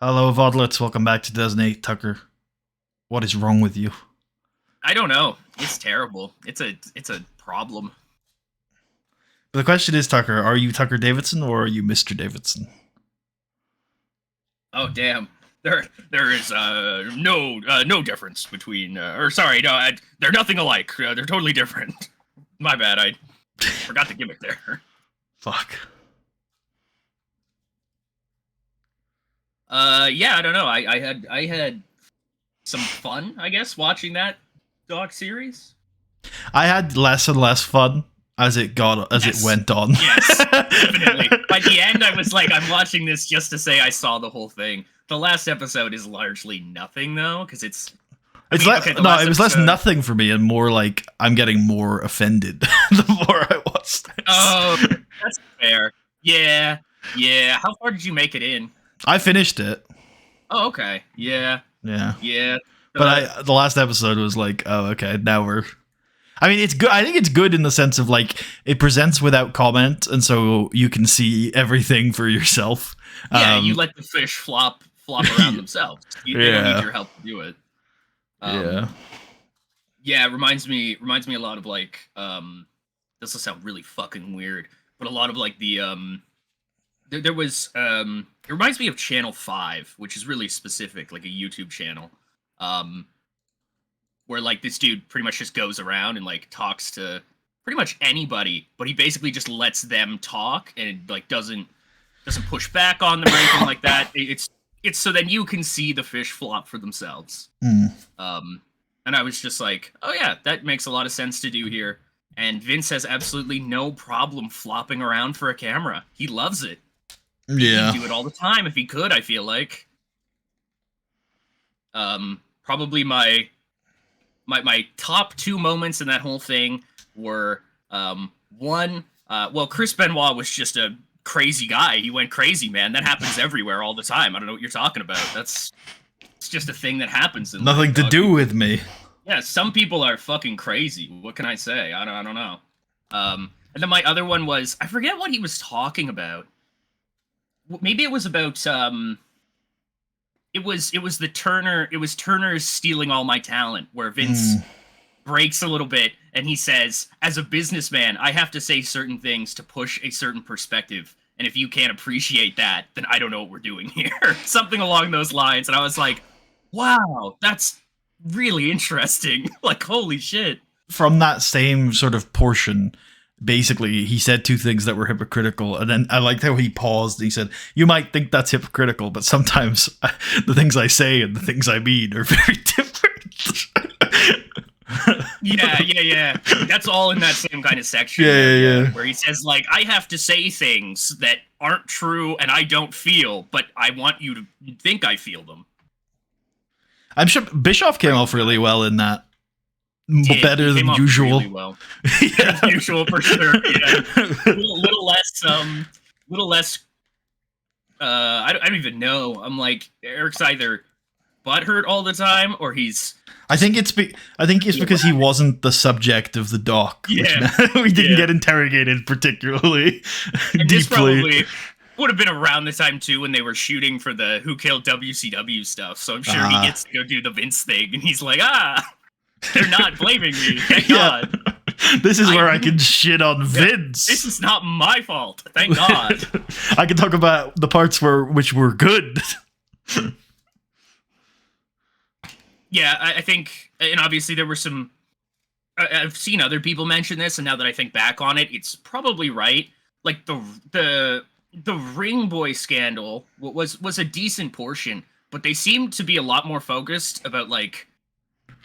Hello, Vodlets. Welcome back to 2008. Tucker, what is wrong with you? I don't know. It's terrible. It's a problem. The question is, Tucker, are you Tucker Davidson or are you Mr. Davidson? Oh damn. There is no difference between or sorry no they're nothing alike. They're totally different. My bad. I forgot the gimmick there. Fuck. Yeah, I don't know. I had some fun, I guess, watching that doc series. I had less and less fun as it Yes. went on. Yes, definitely. By the end, I was like, I'm watching this just to say I saw the whole thing. The last episode is largely nothing, though, because it was less nothing for me and more like I'm getting more offended the more I watched this. Oh, that's fair. Yeah. How far did you make it in? I finished it. Oh, okay. Yeah. Yeah. But the last episode was like, oh, okay, now we're. I mean, it's good. I think it's good in the sense of like it presents without comment, and so you can see everything for yourself. Yeah, you let the fish flop around themselves. They don't need your help to do it. Yeah, it reminds me a lot of like this will sound really fucking weird, but a lot of like the there was it reminds me of Channel 5, which is really specific, like a YouTube channel. Where like this dude pretty much just goes around and like talks to pretty much anybody, but he basically just lets them talk and like doesn't push back on them or anything like that. It's so then you can see the fish flop for themselves. And I was just like, oh yeah, that makes a lot of sense to do here. And Vince has absolutely no problem flopping around for a camera. He loves it. Yeah, He'd do it all the time if he could. I feel like. Probably my top two moments in that whole thing were one. Well, Chris Benoit was just a crazy guy. He went crazy, man. That happens everywhere all the time. I don't know what you're talking about. It's just a thing that happens. In nothing to do with me. Yeah, some people are fucking crazy. What can I say? I don't know. And then my other one was I forget what he was talking about. Maybe it was about It was Turner's stealing all my talent, where Vince breaks a little bit and he says, as a businessman, I have to say certain things to push a certain perspective. And if you can't appreciate that, then I don't know what we're doing here. Something along those lines. And I was like, wow, that's really interesting. Like, holy shit. From that same sort of portion, basically, he said two things that were hypocritical, and then I liked how he paused and he said, you might think that's hypocritical, but sometimes the things I say and the things I mean are very different. Yeah. That's all in that same kind of section. Yeah. Where he says, like, I have to say things that aren't true and I don't feel, but I want you to think I feel them. I'm sure Bischoff came off really well in that. Better than usual. Really well. Better than usual for sure. Yeah. A little less. I don't even know. I'm like, Eric's either butthurt all the time, or he's. I think it's because he wasn't the subject of the doc. Yeah, we didn't get interrogated particularly and deeply. This probably would have been around the time too when they were shooting for the Who Killed WCW stuff. So I'm sure he gets to go do the Vince thing, and he's like, they're not blaming me. Thank God. This is where I can shit on Vince. This is not my fault. Thank God. I can talk about the parts which were good. Yeah, I think, and obviously there were some. I've seen other people mention this, and now that I think back on it, it's probably right. Like the Ring Boy scandal was a decent portion, but they seemed to be a lot more focused about like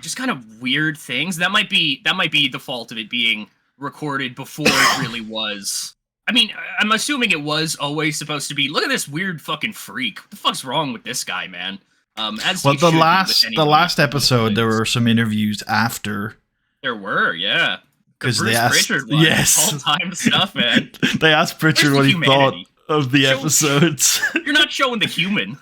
just kind of weird things. That might be the fault of it being recorded before it really was. I mean, I'm assuming it was always supposed to be. Look at this weird fucking freak. What the fuck's wrong with this guy, man? The last episode, there were some interviews after. There were, yeah. Because they asked, all-time stuff, man. They asked Pritchard what he thought of the episodes. You're not showing the human.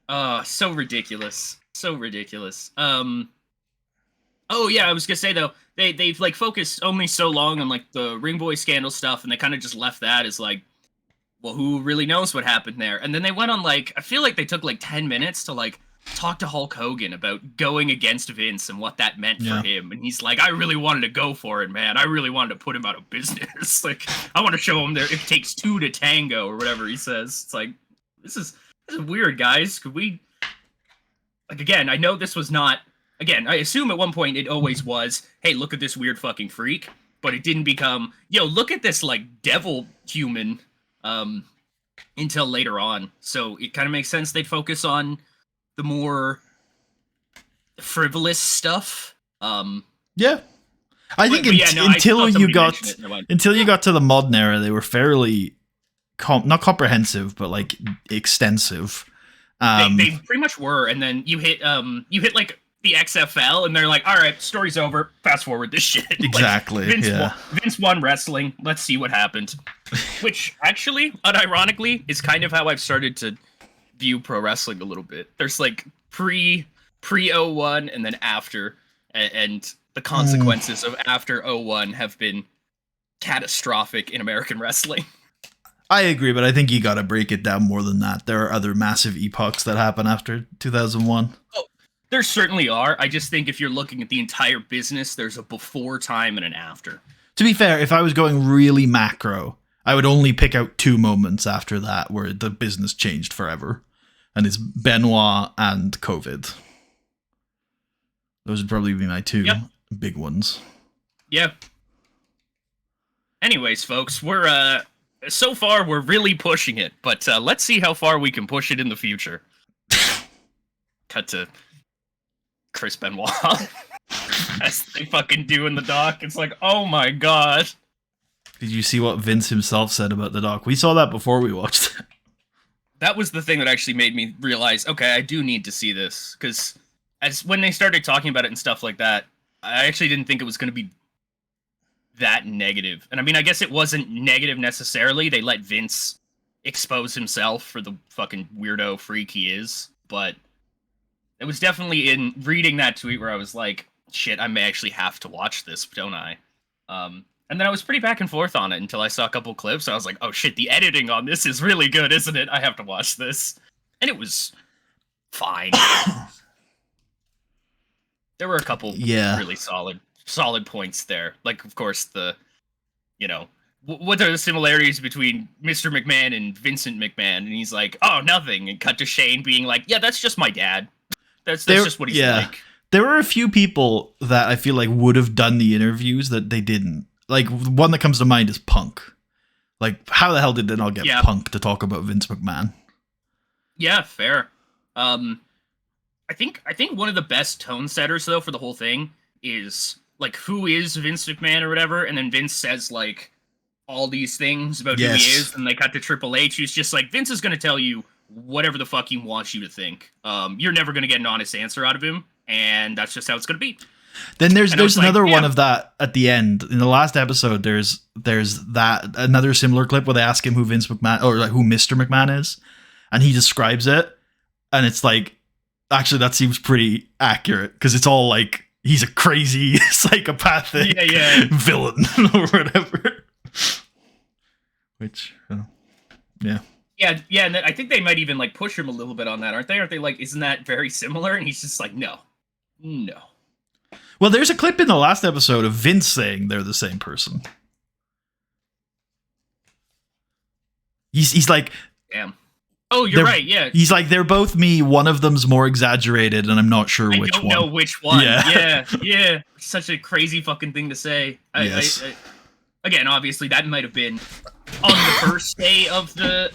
So ridiculous. So ridiculous. Oh yeah, I was gonna say though, they've like focused only so long on like the Ring Boy scandal stuff, and they kind of just left that as like well, who really knows what happened there? And then they went on like, I feel like they took like 10 minutes to like talk to Hulk Hogan about going against Vince and what that meant Yeah. for him. And he's like, I really wanted to go for it, man. I really wanted to put him out of business. Like, I want to show him there it takes two to tango or whatever he says. It's like, this is weird, guys. Could we, like, again, I know this was not, again, I assume at one point it always was, hey, look at this weird fucking freak. But it didn't become, yo, look at this like devil human until later on. So it kind of makes sense they'd focus on the more frivolous stuff. Yeah. I think until you got to the modern era, they were fairly not comprehensive, but like extensive. They pretty much were, and then you hit like the XFL, and they're like, all right, story's over. Fast forward this shit. Exactly. Like, Vince won wrestling. Let's see what happened. Which actually, unironically, is kind of how I've started to view pro wrestling a little bit. There's like pre 01 and then after, and the consequences of after 01 have been catastrophic in American wrestling. I agree, but I think you got to break it down more than that. There are other massive epochs that happen after 2001. Oh, there certainly are. I just think if you're looking at the entire business, there's a before time and an after. To be fair, if I was going really macro, I would only pick out 2 moments after that where the business changed forever. And it's Benoit and COVID. Those would probably be my 2 big ones. Yep. Anyways, folks, we're so far we're really pushing it, but let's see how far we can push it in the future. Cut to Chris Benoit. As they fucking do in the doc. It's like, oh my god. Did you see what Vince himself said about the doc? We saw that before we watched it. That was the thing that actually made me realize, okay, I do need to see this. Because when they started talking about it and stuff like that, I actually didn't think it was going to be that negative. And I mean, I guess it wasn't negative necessarily. They let Vince expose himself for the fucking weirdo freak he is. But it was definitely in reading that tweet where I was like, shit, I may actually have to watch this, don't I? And then I was pretty back and forth on it until I saw a couple clips. I was like, oh shit, the editing on this is really good, isn't it? I have to watch this. And it was fine. There were a couple really solid points there. Like, of course, what are the similarities between Mr. McMahon and Vincent McMahon? And he's like, oh, nothing. And cut to Shane being like, yeah, that's just my dad. That's just what he's like. There were a few people that I feel like would have done the interviews that they didn't. Like, one that comes to mind is Punk. Like, how the hell did they not get Punk to talk about Vince McMahon? Yeah, fair. I think one of the best tone setters, though, for the whole thing is, like, who is Vince McMahon or whatever, and then Vince says, like, all these things about who he is, and they cut to Triple H, who's just like, Vince is going to tell you whatever the fuck he wants you to think. You're never going to get an honest answer out of him, and that's just how it's going to be. Then there's another one of that at the end. In the last episode, there's that another similar clip where they ask him who Vince McMahon or like who Mr. McMahon is, and he describes it, and it's like, actually that seems pretty accurate because it's all like he's a crazy psychopathic villain or whatever. Which, yeah. Yeah, and I think they might even like push him a little bit on that, aren't they? Aren't they like, isn't that very similar? And he's just like, no. Well, there's a clip in the last episode of Vince saying they're the same person. He's like, damn. Oh, you're right. Yeah. He's like, they're both me. One of them's more exaggerated, and I'm not sure which one. I don't know which one. Yeah. Such a crazy fucking thing to say. Yes. Again, obviously, that might have been on the first day of the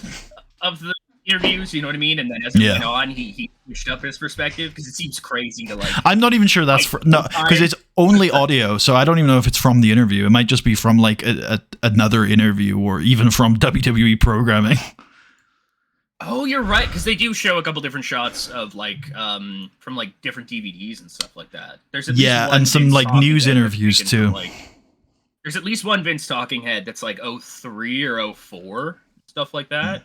interviews, you know what I mean? And then as it went on, he pushed up his perspective because it seems crazy to like. I'm not even sure that's because it's only audio, so I don't even know if it's from the interview. It might just be from like another interview or even from WWE programming. Oh, you're right, because they do show a couple different shots of like from like different DVDs and stuff like that. There's at least one and some Vince like news interviews too. There's at least one Vince talking head that's like 03 or 04, stuff like that.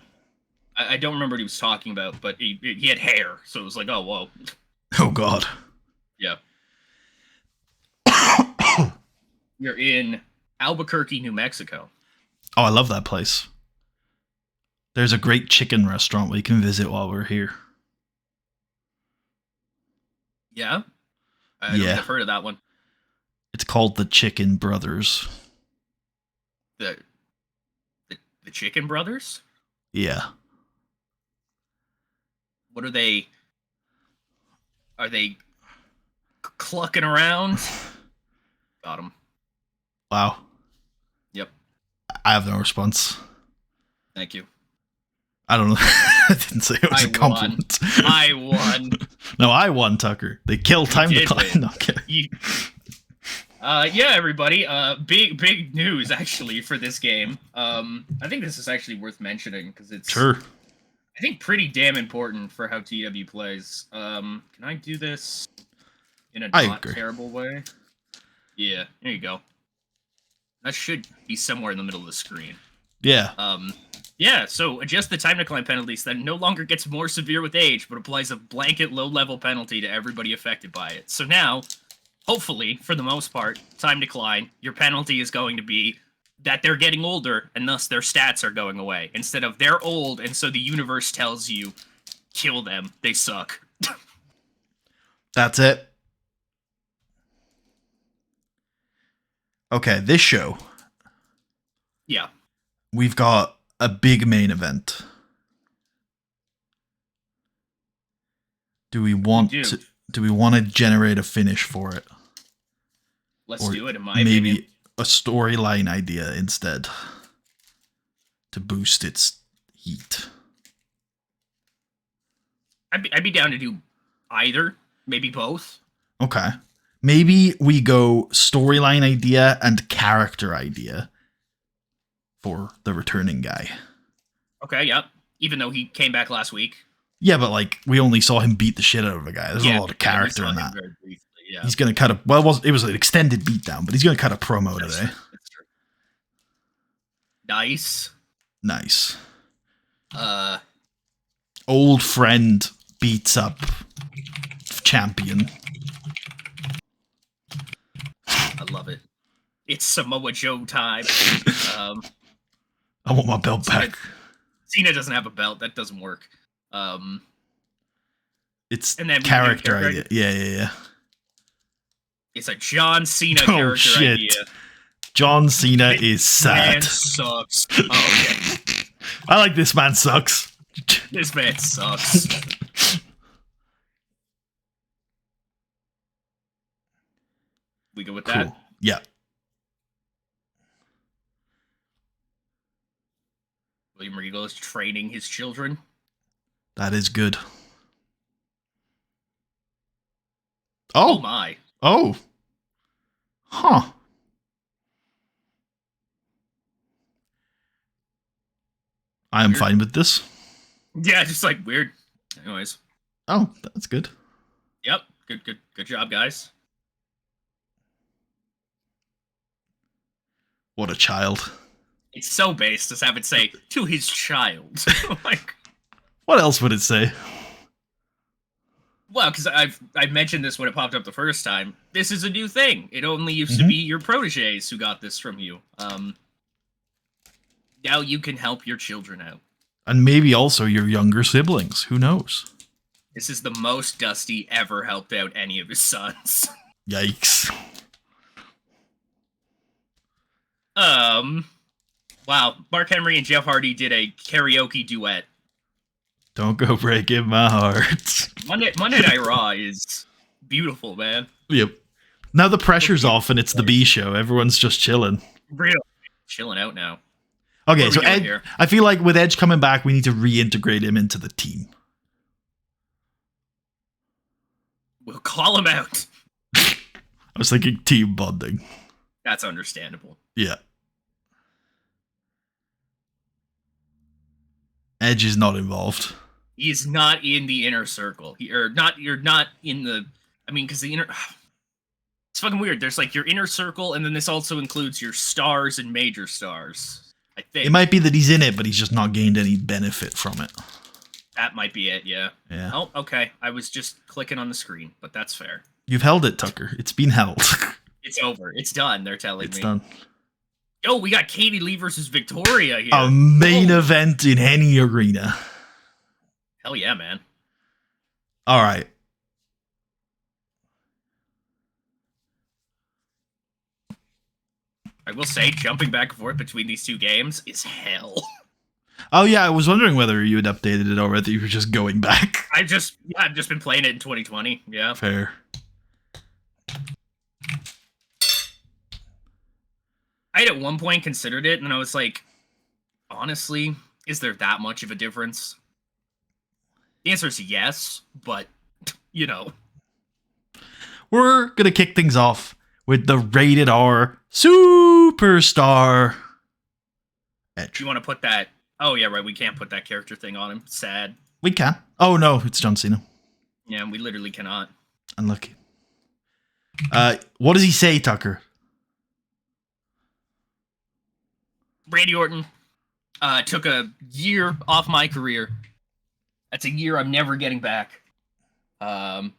I don't remember what he was talking about, but he had hair, so it was like, oh, whoa. Oh, God. Yeah. You're in Albuquerque, New Mexico. Oh, I love that place. There's a great chicken restaurant we can visit while we're here. Yeah? I don't think I've heard of that one. It's called the Chicken Brothers. The Chicken Brothers? Yeah. What are they? Are they clucking around? Got him. Wow. Yep. I have no response. Thank you. I don't know. I didn't say it was a compliment. I won. No, I won, Tucker. They killed Time Decline. No, kidding. Yeah, everybody. Big news actually for this game. I think this is actually worth mentioning because it's I think pretty damn important for how TEW plays. Can I do this in a not terrible way? Yeah, there you go. That should be somewhere in the middle of the screen. Yeah. Yeah, so adjust the time decline penalty so that it no longer gets more severe with age, but applies a blanket low-level penalty to everybody affected by it. So now, hopefully, for the most part, time decline, your penalty is going to be that they're getting older, and thus their stats are going away, instead of they're old, and so the universe tells you, kill them, they suck. That's it. Okay, this show. Yeah. We've got a big main event. Do we want to generate a finish for it? Let's do it, in my opinion. Maybe a storyline idea instead to boost its heat. I'd be down to do either, maybe both. Okay. Maybe we go storyline idea and character idea for the returning guy. Okay, yep. Even though he came back last week. Yeah, but like we only saw him beat the shit out of a guy. There's a lot of character in that. Very briefly, yeah. He's gonna cut it was an extended beatdown, but he's gonna cut a promo today. That's true. Nice. Nice. Old friend beats up champion. I love it. It's Samoa Joe time. I want my belt back. Cena doesn't have a belt. That doesn't work. It's and then character idea. Yeah. It's a John Cena character idea. John Cena is sad. Man sucks. Oh, okay. I like this man sucks. This man sucks. We go with that? Yeah. William Regal is training his children. That is good. Oh my. Oh. Huh. I am fine with this. Yeah, just like weird. Anyways. Oh, that's good. Yep. Good job, guys. What a child. It's so base to have it say, to his child. Like, what else would it say? Well, because I've mentioned this when it popped up the first time. This is a new thing. It only used to be your proteges who got this from you. Now you can help your children out. And maybe also your younger siblings. Who knows? This is the most Dusty ever helped out any of his sons. Yikes. Wow. Mark Henry and Jeff Hardy did a karaoke duet. Don't go breaking my heart. Monday Night Raw is beautiful, man. Yep. Now the pressure's off and it's the B show. Everyone's just chilling. Real chilling out now. Okay, so Edge, I feel like with Edge coming back, we need to reintegrate him into the team. We'll call him out. I was thinking team bonding. That's understandable. Yeah. Edge is not involved. He's not in the inner circle. You're not in the... I mean, because the inner... It's fucking weird. There's like your inner circle, and then this also includes your stars and major stars. I think. It might be that he's in it, but he's just not gained any benefit from it. That might be it, yeah. Yeah. Oh, okay. I was just clicking on the screen, but that's fair. You've held it, Tucker. It's been held. It's over. It's done, they're telling me. It's done. Oh, we got Katie Lee versus Victoria here. A main event in any arena. Hell yeah, man. All right. I will say, jumping back and forth between these two games is hell. Oh yeah, I was wondering whether you had updated it or whether you were just going back. I've just been playing it in 2020. Yeah. Fair. I had at one point considered it, and I was like, honestly, is there that much of a difference? The answer is yes, but, you know. We're going to kick things off with the rated R Superstar Edge. Do you want to put that? Oh, yeah, right. We can't put that character thing on him. Sad. We can. Oh, no, it's John Cena. Yeah, we literally cannot. Unlucky. What does he say, Tucker? Randy Orton took a year off my career. That's a year I'm never getting back. I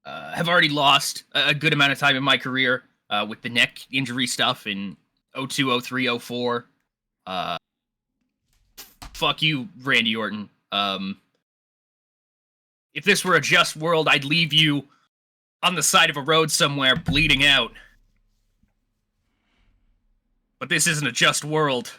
have already lost a good amount of time in my career with the neck injury stuff in 02, 03, 04. Fuck you, Randy Orton. If this were a just world, I'd leave you on the side of a road somewhere bleeding out. But this isn't a just world.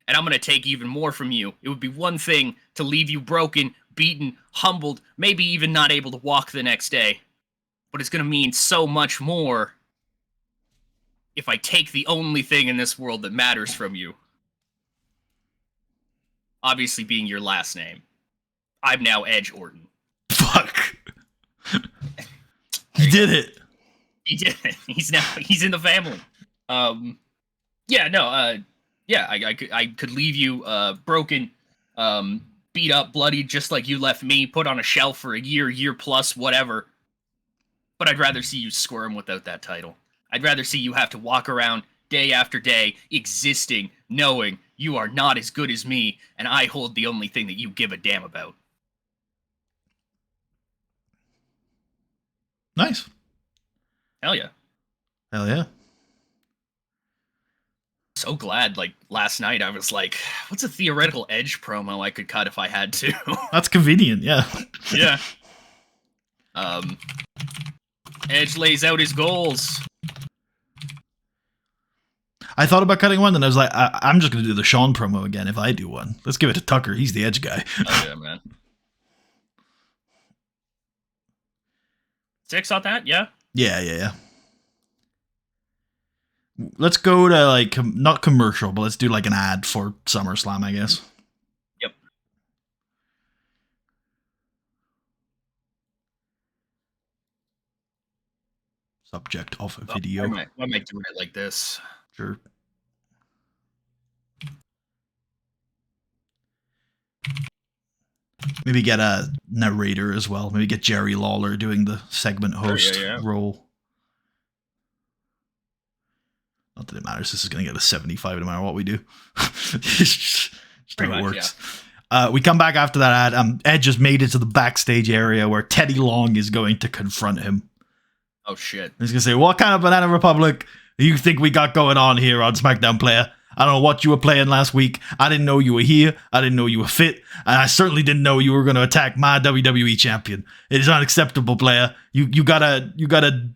And I'm going to take even more from you. It would be one thing to leave you broken, beaten, humbled, maybe even not able to walk the next day. But it's going to mean so much more if I take the only thing in this world that matters from you. Obviously being your last name. I'm now Edge Orton. Fuck. He did it. He did it. He's in the family. I could leave you broken, beat up, bloodied, just like you left me, put on a shelf for a year plus, whatever. But I'd rather see you squirm without that title. I'd rather see you have to walk around day after day, existing, knowing you are not as good as me, and I hold the only thing that you give a damn about. Nice. Hell yeah. Hell yeah. So glad, like, last night I was like, what's a theoretical Edge promo I could cut if I had to? That's convenient, yeah. Yeah. Edge lays out his goals. I thought about cutting one, and I was like, I'm just going to do the Shawn promo again if I do one. Let's give it to Tucker. He's the Edge guy. Oh, yeah, man. 6 on that? Yeah? Yeah. Let's go to, like, not commercial, but let's do, like, an ad for SummerSlam, I guess. Yep. Subject of a video. Why am I doing it like this? Sure. Maybe get a narrator as well. Maybe get Jerry Lawler doing the segment host role. Not that it matters. This is going to get a 75 no matter what we do. Just how it works. Yeah. We come back after that ad. Edge has made it to the backstage area where Teddy Long is going to confront him. Oh, shit. He's going to say, what kind of Banana Republic do you think we got going on here on SmackDown, player? I don't know what you were playing last week. I didn't know you were here. I didn't know you were fit. And I certainly didn't know you were going to attack my WWE champion. It is unacceptable, player. You gotta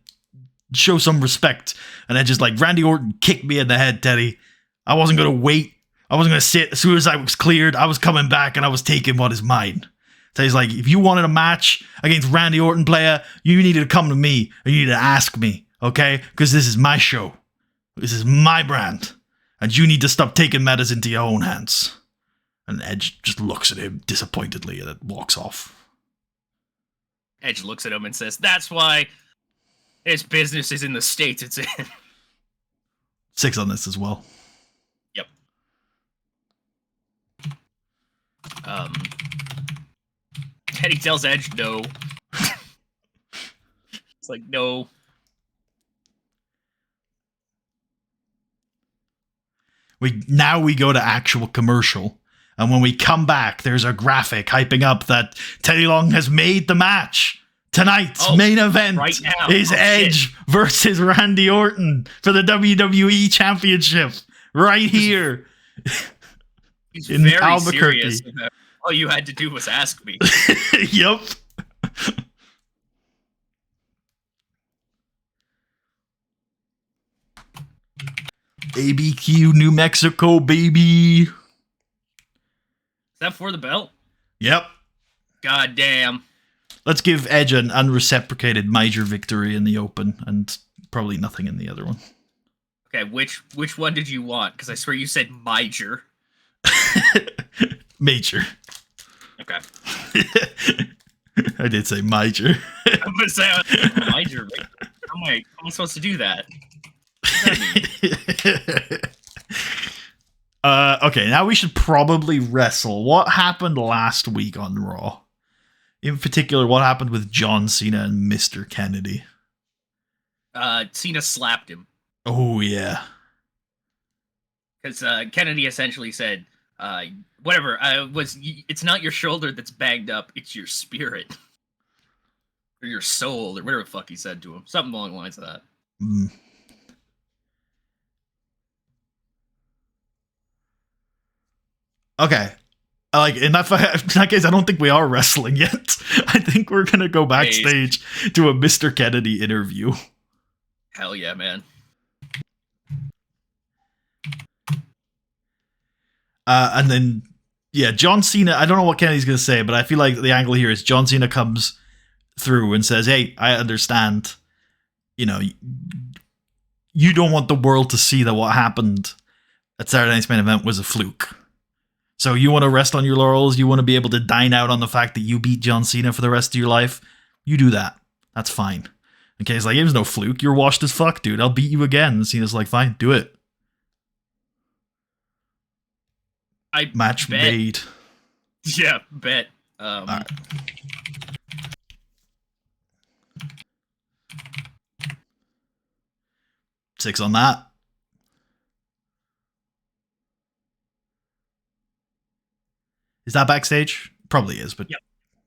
show some respect. And then just like, Randy Orton kicked me in the head, Teddy. I wasn't going to wait. I wasn't going to sit. As soon as I was cleared, I was coming back and I was taking what is mine. So he's like, if you wanted a match against Randy Orton, player, you needed to come to me and you needed to ask me, okay? Because this is my show. This is my brand. And you need to stop taking matters into your own hands. And Edge just looks at him disappointedly and then walks off. Edge looks at him and says, that's why his business is in the States it's in. 6 on this as well. Yep. Teddy tells Edge no. It's like, no. Now we go to actual commercial, and when we come back, there's a graphic hyping up that Teddy Long has made the match. Tonight's main event right now. is Edge versus Randy Orton for the WWE Championship. Right here. He's in very Albuquerque. serious about all you had to do was ask me. Yup. ABQ New Mexico, baby. Is that for the belt? Yep. God damn. Let's give Edge an unreciprocated major victory in the Open and probably nothing in the other one. Okay, which one did you want? Because I swear you said major. Major. Okay. I did say major. I'm gonna say major. How am I supposed to do that? What does that mean? Okay, now we should probably wrestle. What happened last week on Raw? In particular, what happened with John Cena and Mr. Kennedy? Cena slapped him. Oh, yeah. Because Kennedy essentially said, whatever, it's not your shoulder that's banged up, it's your spirit. Or your soul, or whatever the fuck he said to him. Something along the lines of that. Mm. Okay. In that case, I don't think we are wrestling yet. I think we're going to go backstage to a Mr. Kennedy interview. Hell yeah, man. And then, yeah, John Cena, I don't know what Kennedy's going to say, but I feel like the angle here is John Cena comes through and says, hey, I understand, you don't want the world to see that what happened at Saturday Night's Main Event was a fluke. So you want to rest on your laurels? You want to be able to dine out on the fact that you beat John Cena for the rest of your life? You do that. That's fine. Okay, it's like, it was no fluke. You're washed as fuck, dude. I'll beat you again. And Cena's like, fine, do it. Match made. Yeah, bet. All right. Six on that. Is that backstage? Probably is, but yep.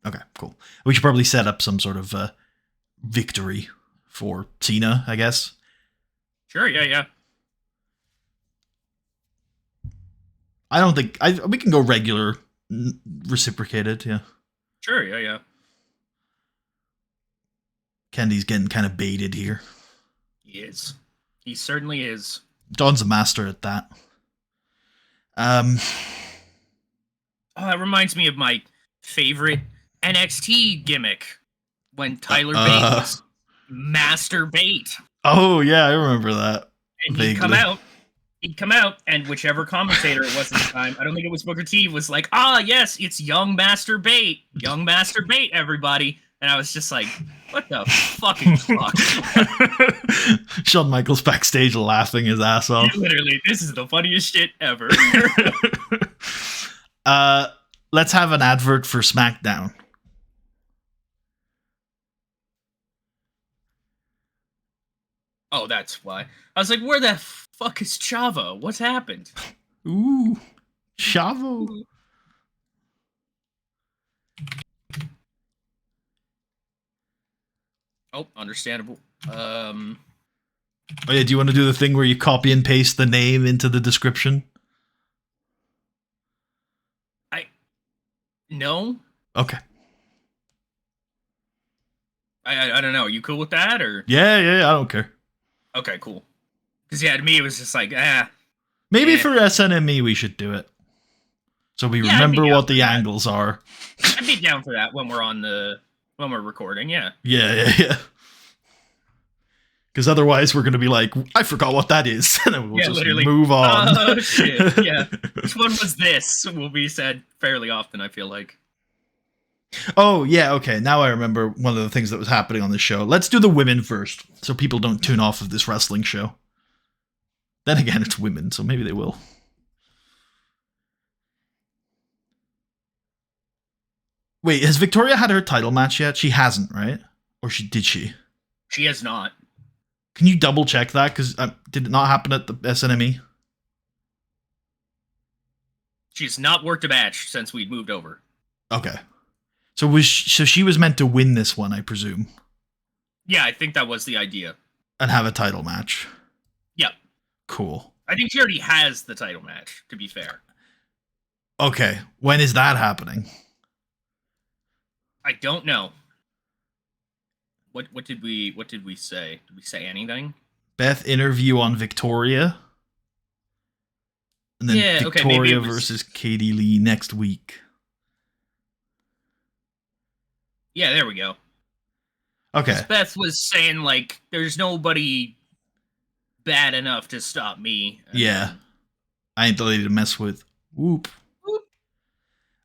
Okay, cool. We should probably set up some sort of victory for Cena, I guess. Sure, yeah. I don't think we can go regular, reciprocated. Yeah. Sure, yeah. Kennedy's getting kind of baited here. He is. He certainly is. Don's a master at that. Oh, that reminds me of my favorite NXT gimmick when Tyler Bate was Master Bate. Oh yeah, I remember that. And he'd come out, and whichever commentator it was at the time, I don't think it was Booker T, was like, yes, it's young Master Bate. Young Master Bate, everybody. And I was just like, what the fucking fuck? Shawn Michaels backstage laughing his ass off. Literally, this is the funniest shit ever. Let's have an advert for SmackDown. Oh, that's why. I was like, where the fuck is Chavo? What's happened? Ooh, Chavo. Oh, understandable. Oh yeah, do you want to do the thing where you copy and paste the name into the description? No. Okay. I don't know. Are you cool with that, or? Yeah, I don't care. Okay, cool. Because to me it was just like, Maybe for SNME we should do it, so we remember what the angles are. I'd be down for that when we're recording. Yeah. Yeah. Because otherwise we're gonna be like, I forgot what that is, and then we'll just literally move on. Oh shit! Yeah. Which one was this? Will be said fairly often, I feel like. Oh yeah, okay. Now I remember one of the things that was happening on the show. Let's do the women first, so people don't tune off of this wrestling show. Then again, it's women, so maybe they will. Wait, has Victoria had her title match yet? She hasn't, right? Or did she? She has not. Can you double check that? Because did it not happen at the SNME? She's not worked a match since we'd moved over. Okay. So she was meant to win this one, I presume, Yeah, I think that was the idea. and have a title match. Yep. Cool. I think she already has the title match, to be fair. Okay, when is that happening? I don't know. What did we say? Did we say anything? Beth interview on Victoria. And then Yeah, okay, Victoria versus Katie Lee next week. Yeah, there we go. Okay. Beth was saying, like, there's nobody bad enough to stop me. Yeah. I ain't the lady to mess with. Whoop. Whoop.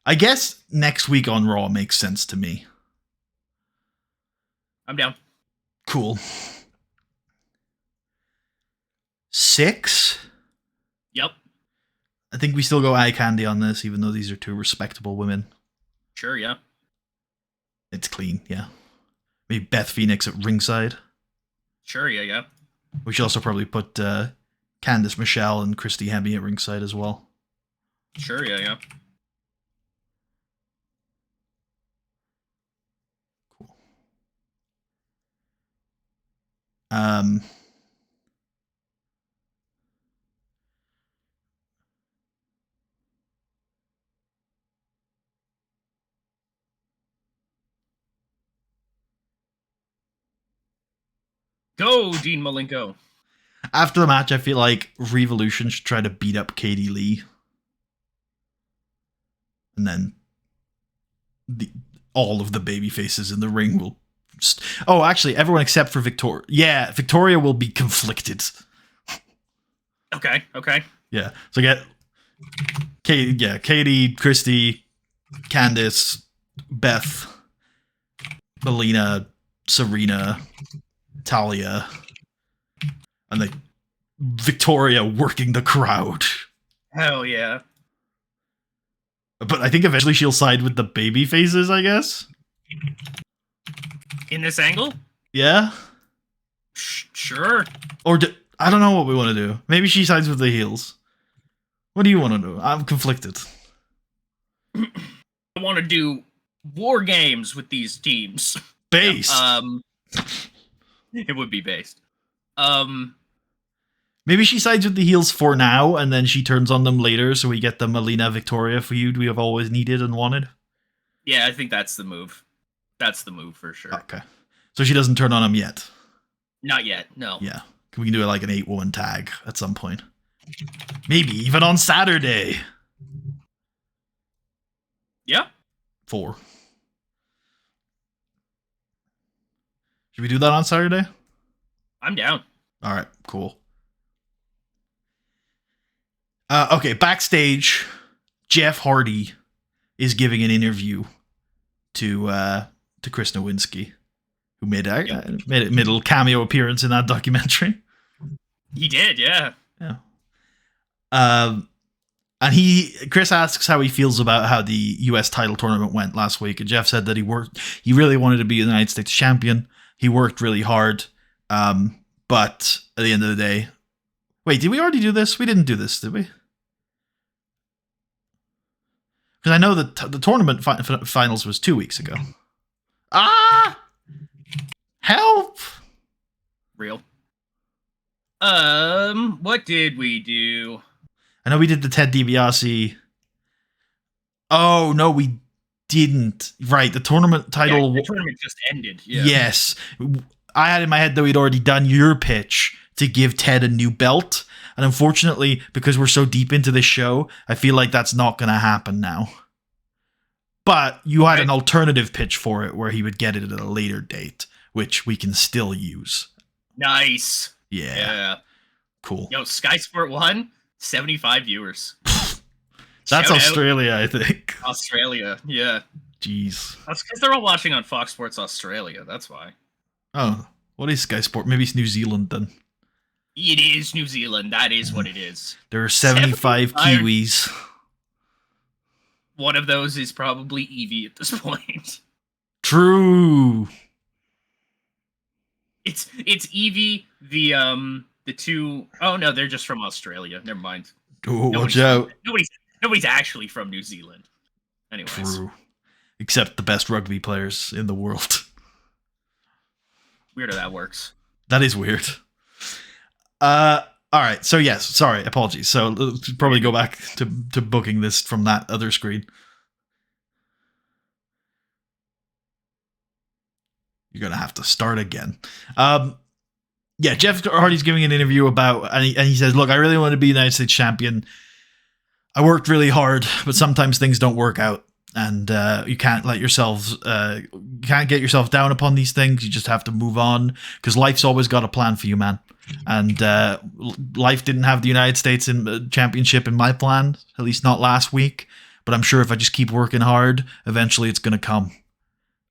I guess next week on Raw makes sense to me. I'm down. Cool. 6? Yep. I think we still go eye candy on this, even though these are two respectable women. Sure, yeah. It's clean, yeah. Maybe Beth Phoenix at ringside. Sure, yeah. We should also probably put Candice Michelle and Christy Hemme at ringside as well. Sure, yeah. Cool. Go, Dean Malenko. After the match, I feel like Revolution should try to beat up Katie Lee. And then all of the baby faces in the ring will... Oh, actually, everyone except for Victoria. Yeah, Victoria will be conflicted. Okay. Yeah, so get Katie, Christy, Candice, Beth, Melina, Serena, Talia, and like Victoria working the crowd. Hell yeah. But I think eventually she'll side with the baby faces, I guess. In this angle? Yeah? Sure. Or I don't know what we want to do. Maybe she sides with the heels. What do you want to do? I'm conflicted. I want to do war games with these teams. Based. It would be based. Maybe she sides with the heels for now, and then she turns on them later, so we get the Melina Victoria feud we have always needed and wanted. Yeah, I think that's the move. That's the move for sure. Okay. So she doesn't turn on him yet? Not yet, no. Yeah. We can do it like an 8-woman tag at some point. Maybe even on Saturday. Yeah. 4. Should we do that on Saturday? I'm down. All right, cool. Okay, backstage, Jeff Hardy is giving an interview to Chris Nowinski, who made a little cameo appearance in that documentary. He did, yeah. Yeah. And Chris asks how he feels about how the US title tournament went last week, and Jeff said that he really wanted to be the United States champion. He worked really hard, but at the end of the day, wait, did we already do this? We didn't do this, did we? Because I know that the tournament finals was 2 weeks ago. Help! Real. What did we do? I know we did the Ted DiBiase. Oh, no, we didn't. Right, the tournament title... Yeah, the tournament just ended. Yeah. Yes. I had in my head that we'd already done your pitch to give Ted a new belt. And unfortunately, because we're so deep into this show, I feel like that's not going to happen now. But you had an alternative pitch for it where he would get it at a later date, which we can still use. Nice. Yeah. Cool. Yo, Sky Sport 1, 75 viewers. That's Australia, I think. Australia, yeah. Jeez. That's because they're all watching on Fox Sports Australia. That's why. Oh, what is Sky Sport? Maybe it's New Zealand then. It is New Zealand. That is what it is. There are 75 Kiwis. One of those is probably Evie at this point. True. It's Evie, the two... Oh, no, they're just from Australia. Never mind. Oh, watch out. Nobody's actually from New Zealand. Anyways. True. except the best rugby players in the world. Weird how that works. That is weird. All right. So yes, sorry, apologies. So let's probably go back to booking this from that other screen. You're gonna have to start again. Yeah, Jeff Hardy's giving an interview about, and he says, "Look, I really want to be United States champion. I worked really hard, but sometimes things don't work out, and you can't let yourselves, you can't get yourself down upon these things. You just have to move on, because life's always got a plan for you, man. And life didn't have the United States championship in my plan, at least not last week. But I'm sure if I just keep working hard, eventually it's gonna come."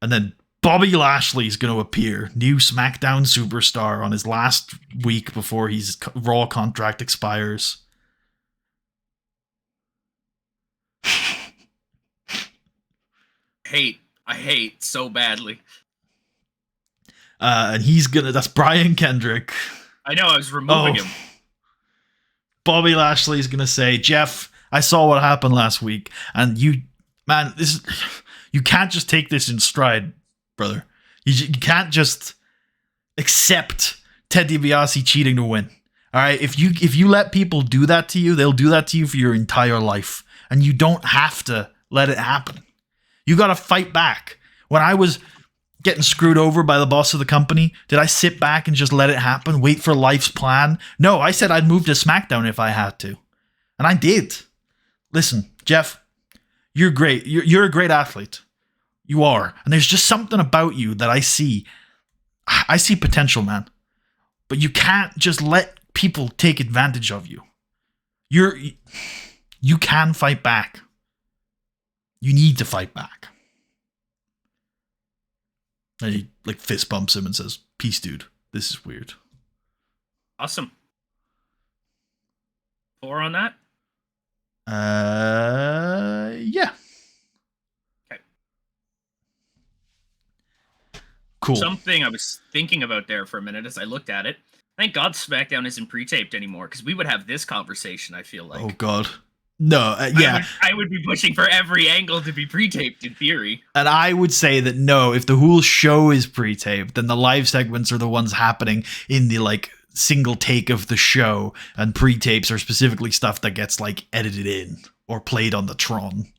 And then Bobby Lashley is going to appear, new SmackDown superstar, on his last week before his Raw contract expires. I hate so badly. And that's Brian Kendrick. I know, I was removing him. Bobby Lashley is going to say, "Jeff, I saw what happened last week, and you can't just take this in stride, brother. You can't just accept Ted DiBiase cheating to win. All right, if you let people do that to you, they'll do that to you for your entire life, and you don't have to let it happen. You got to fight back. When I was getting screwed over by the boss of the company, did I sit back and just let it happen, wait for life's plan? No, I said I'd move to SmackDown if I had to, and I did. Listen, Jeff, you're great. You're a great athlete. You are. And there's just something about you that I see. I see potential, man. But you can't just let people take advantage of you. You can fight back. You need to fight back." And he fist bumps him and says, "Peace, dude. This is weird." Awesome. 4 on that? Yeah. Cool. Something I was thinking about there for a minute as I looked at it. Thank God SmackDown isn't pre-taped anymore, because we would have this conversation, I feel like. Oh, God. No, yeah. I would be pushing for every angle to be pre-taped, in theory. And I would say that no, if the whole show is pre-taped, then the live segments are the ones happening in the, single take of the show, and pre-tapes are specifically stuff that gets, edited in or played on the Tron.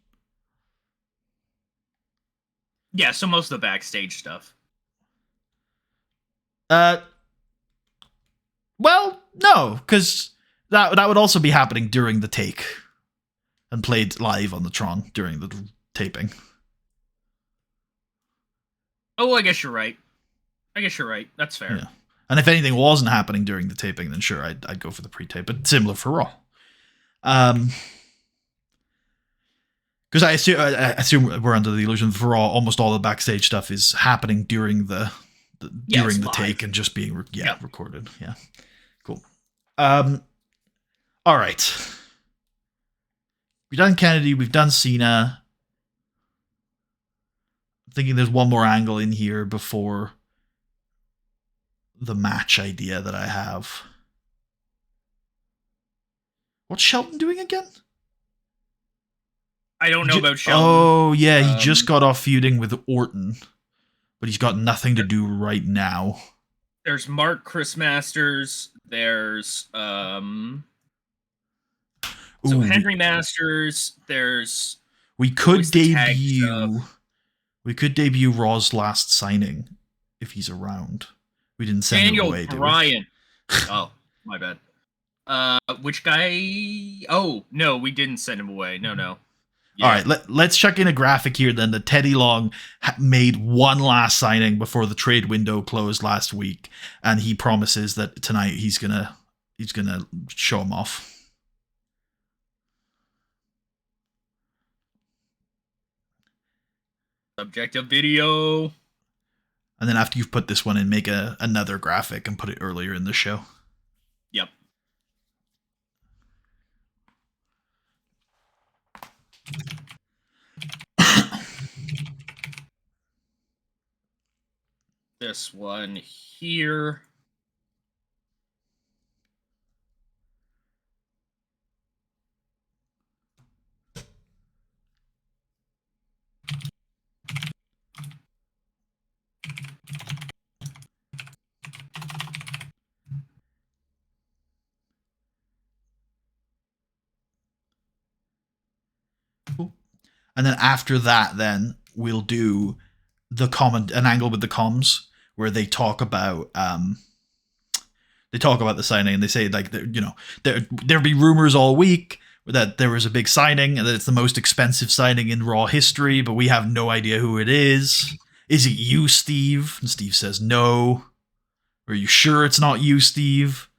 Yeah, so most of the backstage stuff. Well, no, because that would also be happening during the take and played live on the Tron during the taping. Oh, I guess you're right. That's fair. Yeah. And if anything wasn't happening during the taping, then sure, I'd go for the pre-tape, but similar for Raw. Because I assume we're under the illusion for Raw, almost all the backstage stuff is happening during the take and just being recorded. Yeah, cool. All right, we've done Kennedy, we've done Cena. I'm thinking there's one more angle in here before the match idea that I have. What's Shelton doing again? I don't know about Shelton. Oh yeah, he just got off feuding with Orton. But he's got nothing to do right now. There's Mark Chris Masters. There's Henry Masters. There's we could debut Raw's last signing if he's around. We didn't send him away, did we? Bryan. Oh, my bad. Which guy? Oh no, we didn't send him away. No. Yeah. All right, let's check in a graphic here then that Teddy Long made one last signing before the trade window closed last week, and he promises that tonight he's gonna show him off. Subject of video. And then after you've put this one in, make another graphic and put it earlier in the show. Yep. This one here. And then after that, then we'll do an angle with the comms where they talk about the signing, and they say like there'll be rumors all week that there was a big signing and that it's the most expensive signing in Raw history, but we have no idea who it is. Is it you, Steve? And Steve says no. Are you sure it's not you, Steve?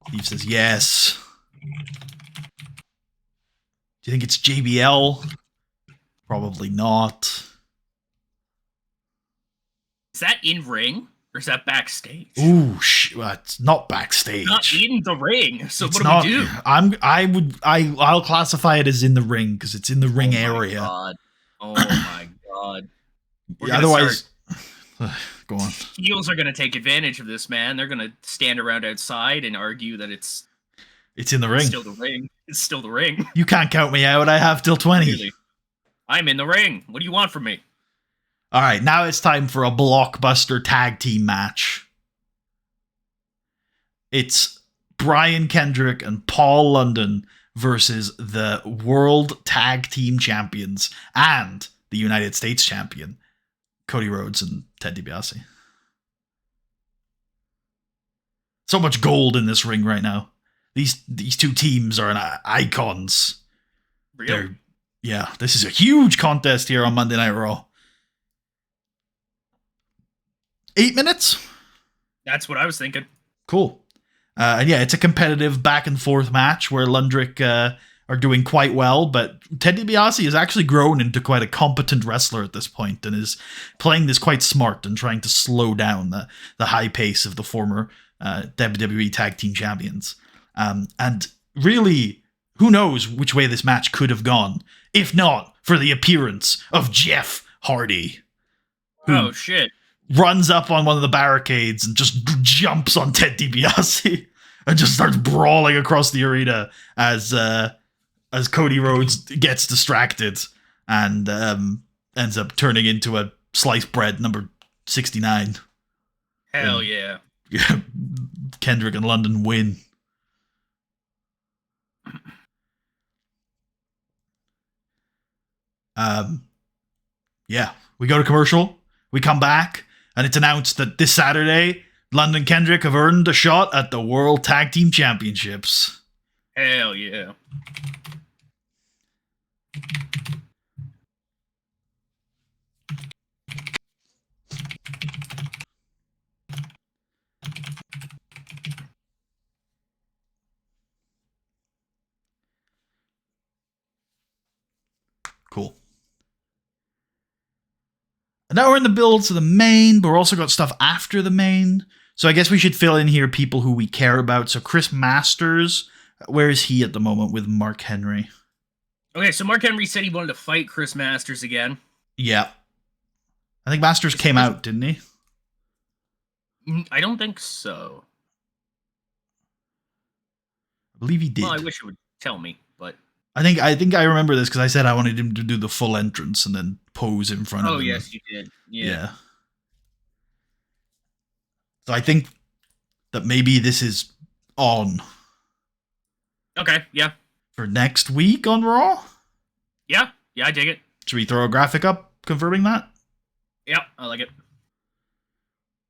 Steve says yes. Do you think it's JBL? Probably not. Is that in ring or is that backstage? Ooh, it's not backstage. Not in the ring. So it's what do we do? I'll classify it as in the ring because it's in the ring area. God. Oh my god. Otherwise, go on. Heels are gonna take advantage of this, man. They're gonna stand around outside and argue that it's in the ring. It's still the ring. It's still the ring. You can't count me out. I have till 20. Really? I'm in the ring. What do you want from me? All right, now it's time for a blockbuster tag team match. It's Brian Kendrick and Paul London versus the World Tag Team Champions and the United States Champion, Cody Rhodes and Ted DiBiase. So much gold in this ring right now. These two teams are icons. Real? Yeah, this is a huge contest here on Monday Night Raw. 8 minutes? That's what I was thinking. Cool. And yeah, it's a competitive back and forth match where Lundrick are doing quite well, but Ted DiBiase has actually grown into quite a competent wrestler at this point and is playing this quite smart and trying to slow down the high pace of the former WWE Tag Team Champions. And really, who knows which way this match could have gone, if not for the appearance of Jeff Hardy. Oh, shit. Runs up on one of the barricades and just jumps on Ted DiBiase and just starts brawling across the arena as Cody Rhodes gets distracted and ends up turning into a sliced bread number 69. Hell yeah. Kendrick and London win. Yeah, we go to commercial. We come back, and it's announced that this Saturday, London and Kendrick have earned a shot at the World Tag Team Championships. Hell yeah. Cool. And now we're in the build to the main, but we're also got stuff after the main. So I guess we should fill in here people who we care about. So Chris Masters, where is he at the moment with Mark Henry? Okay, so Mark Henry said he wanted to fight Chris Masters again. Yeah. I think Masters came out, didn't he? I don't think so. I believe he did. Well, I wish it would tell me, but... I think I remember this because I said I wanted him to do the full entrance and then pose in front of him. Oh, yes, you did. Yeah. So I think that maybe this is on. Okay, yeah. For next week on Raw? Yeah, I dig it. Should we throw a graphic up confirming that? Yeah, I like it.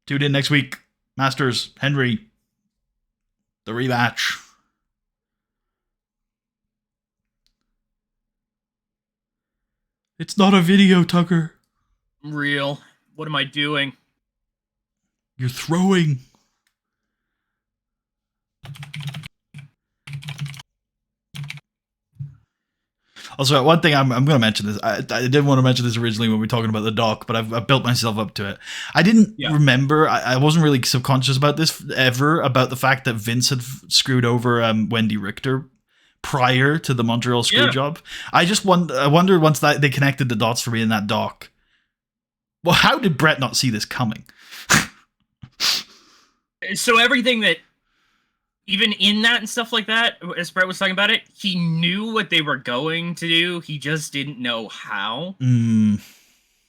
Tune in next week. Masters, Henry, the rematch. It's not a video, Tucker. Real. What am I doing? You're throwing. Also, one thing I'm going to mention this. I didn't want to mention this originally when we were talking about the doc, but I've built myself up to it. I didn't remember. I wasn't really subconscious about this ever, about the fact that Vince had screwed over Wendy Richter prior to the Montreal screw job. I wondered once that they connected the dots for me in that doc. Well, how did Brett not see this coming? So everything that, even in that and stuff like that, as Brett was talking about it, he knew what they were going to do. He just didn't know how.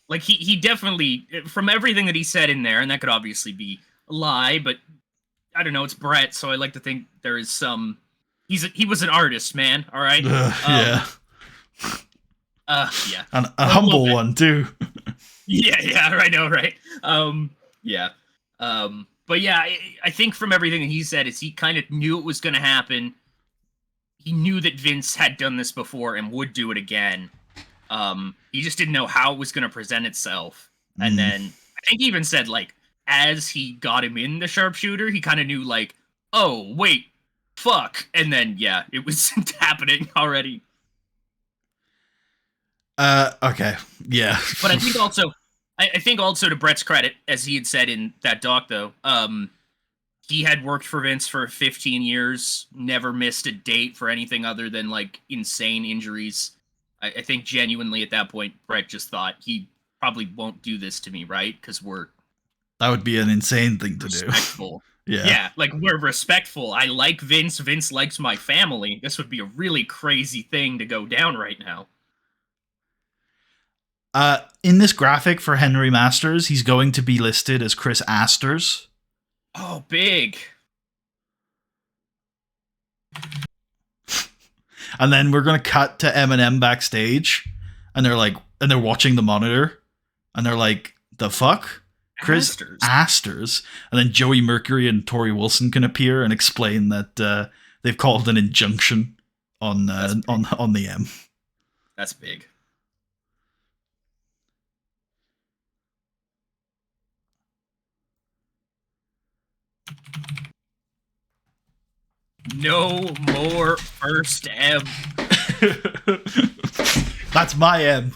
Like, he definitely, from everything that he said in there, and that could obviously be a lie, but I don't know, it's Brett, so I like to think there is some... He was an artist, man, all right? Yeah. Yeah. And a A little humble bit. one too. Yeah, I know, right? Yeah. But yeah, I think from everything that he said is he kind of knew it was going to happen. He knew that Vince had done this before and would do it again. He just didn't know how it was going to present itself. And Mm. then I think he even said, like, as he got him in the sharpshooter, he kind of knew, like, oh, wait, fuck. And then, yeah, it was happening already. Okay. Yeah. But I think also to Brett's credit, as he had said in that doc, though, he had worked for Vince for 15 years, never missed a date for anything other than like insane injuries. I think genuinely at that point, Brett just thought he probably won't do this to me, right? Because we're That would be an insane thing to do. respectful. Yeah. Yeah, like we're respectful. I like Vince. Vince likes my family. This would be a really crazy thing to go down right now. In this graphic for Henry Masters, he's going to be listed as Chris Asters. Oh, big. And then we're gonna cut to Eminem backstage, and they're watching the monitor, and they're like, "The fuck, Chris Asters?" And then Joey Mercury and Tori Wilson can appear and explain that they've called an injunction on the M. That's big. No more first M. That's my M.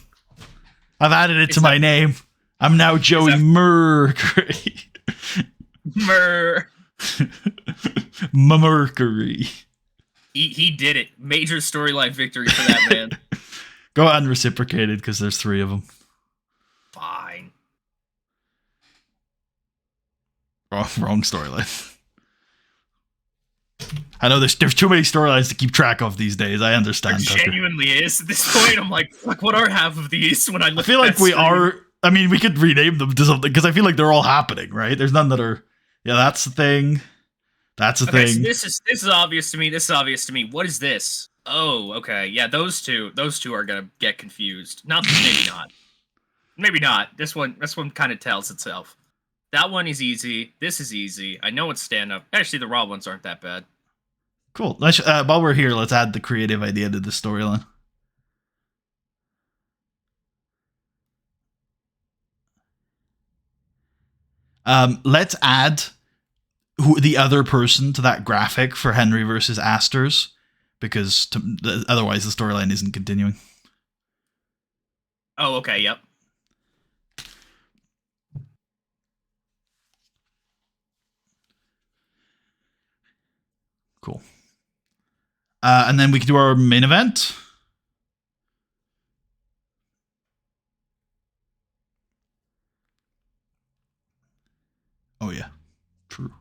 I've added it to my name. I'm now Joey Mercury. Mercury. He did it. Major storyline victory for that man. Go unreciprocated because there's 3 of them. Fine. Wrong storyline. I know there's too many storylines to keep track of these days. I understand. There genuinely is. At this point, I'm like, what are half of these? When I look, I feel like we are. I mean, we could rename them to something because I feel like they're all happening, right? There's none that are. Yeah, that's the thing. That's the thing. So this is obvious to me. This is obvious to me. What is this? Oh, okay. Yeah, those two are gonna get confused. Maybe not. Maybe not. This one kind of tells itself. That one is easy. This is easy. I know it's stand up. Actually, the Raw ones aren't that bad. Cool. While we're here, let's add the creative idea to the storyline. Let's add the other person to that graphic for Henry versus Asters, because otherwise the storyline isn't continuing. Oh, okay. Yep. Cool. And then we can do our main event. Oh, yeah. True.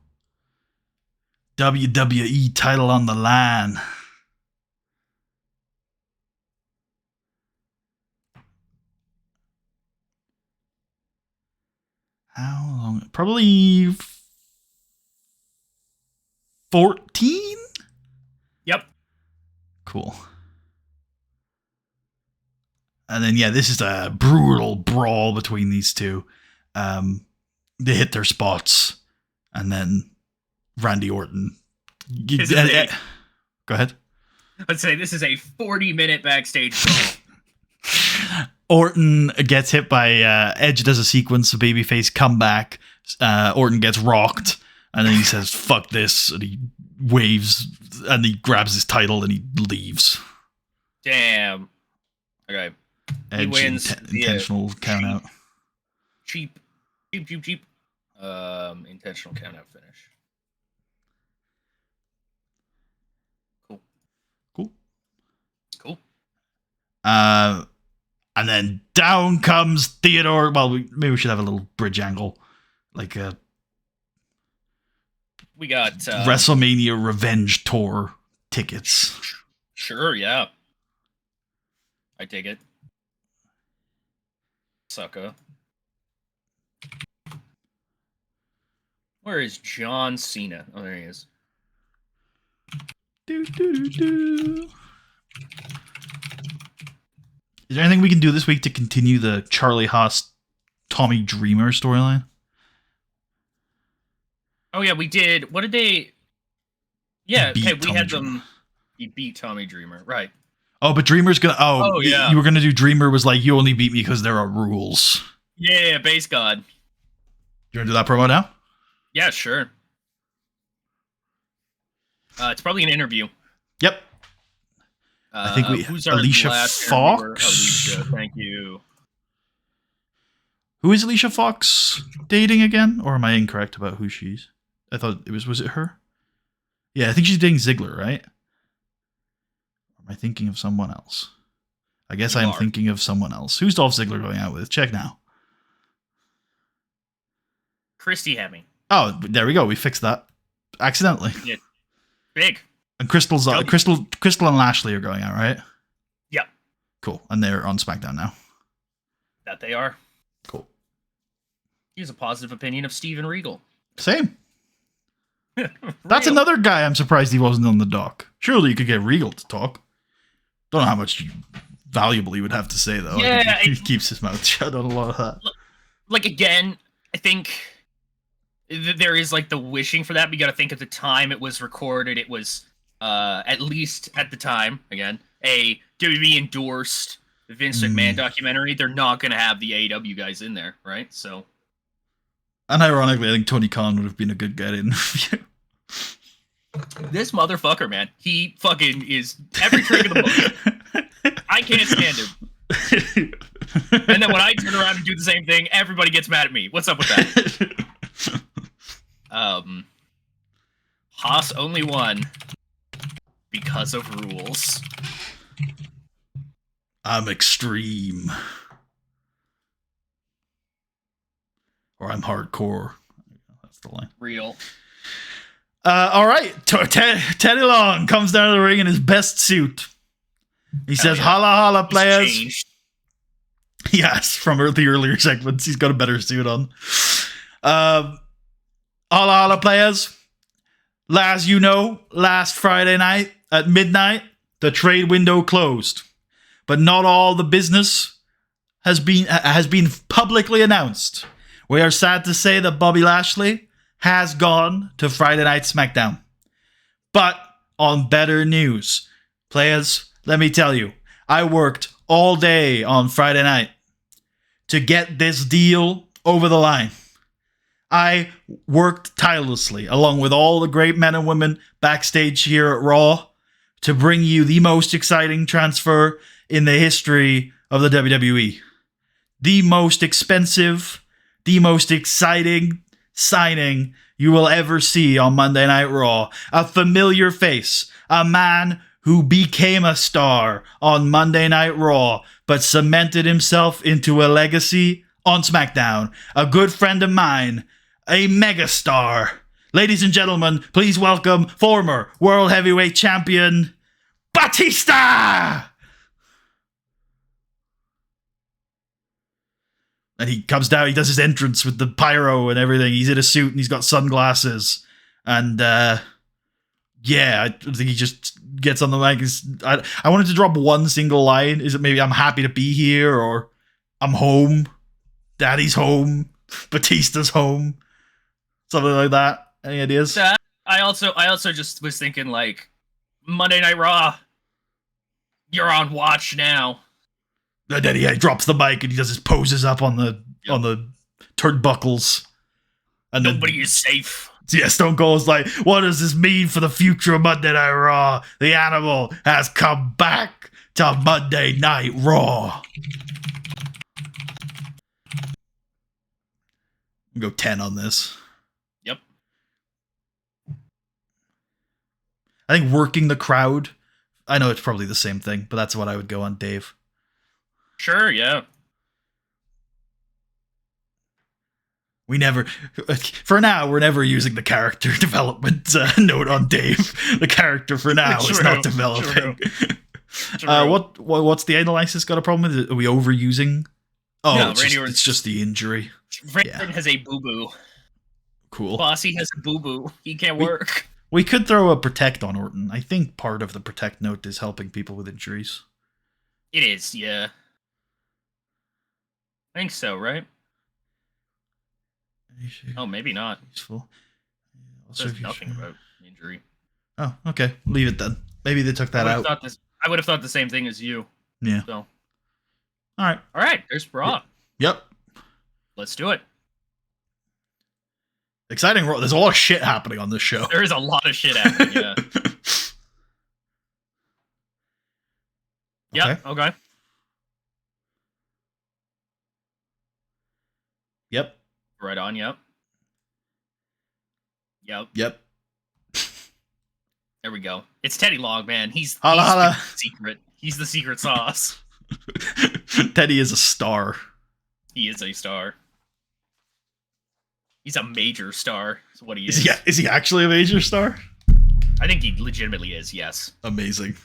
WWE title on the line. How long? Probably 14? Yep. Cool. And then, yeah, this is a brutal brawl between these two. They hit their spots, and then Randy Orton. Go ahead. Let's say this is a 40-minute backstage brawl. Orton gets hit by Edge. Does a sequence of babyface comeback. Orton gets rocked, and then he says, "Fuck this," and he waves, and he grabs his title, and he leaves. Damn. Okay. Edge he wins. Intentional count out. Cheap. Intentional count out finish. Cool. And then down comes Theodore. Well, maybe we should have a little bridge angle, like we got WrestleMania Revenge Tour tickets. Sure, yeah. I take it. Sucker. Where is John Cena? Oh, there he is. Do. Is there anything we can do this week to continue the Charlie Haas, Tommy Dreamer storyline? Oh yeah, we did. What did they? Yeah, Beat okay, we Tommy had Dreamer. them. He beat Tommy Dreamer, right? Oh, but Dreamer's gonna. Oh, yeah. You were gonna do Dreamer was like, you only beat me because there are rules. Yeah, base god. You wanna do that promo now? Yeah, sure. It's probably an interview. Yep. I think we. Who's our Alicia last interviewer? Fox. Alicia, thank you. Who is Alicia Fox dating again? Or am I incorrect about who she's? I thought it was it her? Yeah, I think she's dating Ziggler, right? Or am I thinking of someone else? I guess I am thinking of someone else. Who's Dolph Ziggler going out with? Check now. Christy Hemming. Oh, there we go. We fixed that. Accidentally. Yeah. Big. And Crystal and Lashley are going out, right? Yeah. Cool. And they're on SmackDown now. That they are. Cool. He has a positive opinion of Steven Regal. Same. That's another guy I'm surprised he wasn't on the dock. Surely you could get Regal to talk. Don't know how much valuable he would have to say, though. Yeah, he keeps his mouth shut on a lot of that. Like, again, I think there is, like, the wishing for that. But you got to think at the time it was recorded, it was, at least at the time, again, a WWE endorsed Vince McMahon documentary. They're not going to have the AEW guys in there, right? So. And ironically, I think Tony Khan would have been a good get in. This motherfucker, man. He fucking is every trick of the book. I can't stand him. And then when I turn around and do the same thing, everybody gets mad at me. What's up with that? Haas only won because of rules. I'm extreme. Or I'm hardcore. That's the line. Real. All right. Teddy Long comes down to the ring in his best suit. He says, holla, holla, players. Yes, from the earlier segments. He's got a better suit on. Holla, holla, players. As you know, last Friday night at midnight, the trade window closed. But not all the business has been publicly announced. We are sad to say that Bobby Lashley has gone to Friday Night SmackDown. But on better news, players, let me tell you, I worked all day on Friday night to get this deal over the line. I worked tirelessly, along with all the great men and women backstage here at Raw, to bring you the most exciting transfer in the history of the WWE. The most expensive, the most exciting signing you will ever see on Monday Night Raw. A familiar face, a man who became a star on Monday Night Raw, but cemented himself into a legacy on SmackDown. A good friend of mine, a megastar. Ladies and gentlemen, please welcome former World Heavyweight Champion, Batista! And he comes down, he does his entrance with the pyro and everything. He's in a suit and he's got sunglasses. And, yeah, I think he just gets on the mic. I wanted to drop one single line. Is it maybe I'm happy to be here, or I'm home, Daddy's home, Batista's home, something like that. Any ideas? I also just was thinking, like, Monday Night Raw, you're on watch now. And then he drops the mic and he does his poses up on the turnbuckles. And nobody is safe. Yeah, Stone Cold's like, what does this mean for the future of Monday Night Raw? The animal has come back to Monday Night Raw. I'll go 10 on this. Yep. I think working the crowd, I know it's probably the same thing, but that's what I would go on, Dave. Sure, yeah. We never, for now, we're never using the character development note on Dave. The character for now is not developing. What's the analysis got a problem with? Are we overusing? Oh, no, it's just the injury. Randy has a boo-boo. Cool. Bossy has a boo-boo. He can't work. We could throw a protect on Orton. I think part of the protect note is helping people with injuries. It is, yeah. I think so, right? Oh, maybe not. Useful. It says nothing about injury. Oh, okay. Leave it then. Maybe they took that out. I would have thought the same thing as you. Yeah. So. All right. There's Raw. Yep. Let's do it. Exciting Raw. There's a lot of shit happening on this show. There is a lot of shit happening. Yeah. Yep. Okay. Yep. Right on. Yep. Yep. There we go. It's Teddy Long, man. He's holla. The secret. He's the secret sauce. Teddy is a star. He is a star. He's a major star. That's what he is. Is he actually a major star? I think he legitimately is. Yes. Amazing.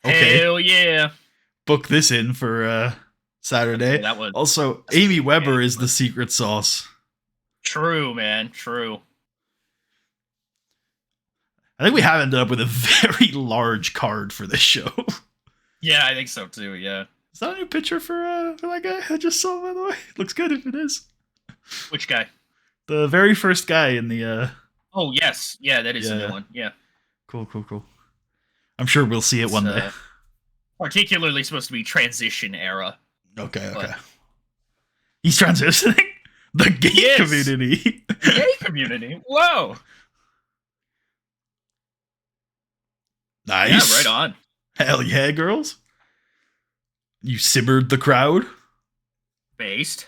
Okay. Hell yeah. Book this in for Saturday. That was also Amy Weber is the secret sauce. True, man. True. I think we have ended up with a very large card for this show. Yeah, I think so too. Yeah. Is that a new picture for that guy I just saw, by the way? Looks good if it is. Which guy? The very first guy in the Oh yes. Yeah, that is a new one. Yeah. Cool. I'm sure we'll see it one day. Particularly supposed to be transition era. Okay. He's transitioning? The gay community. The gay community. Whoa. Nice. Yeah, right on. Hell yeah, girls. You simmered the crowd. Based.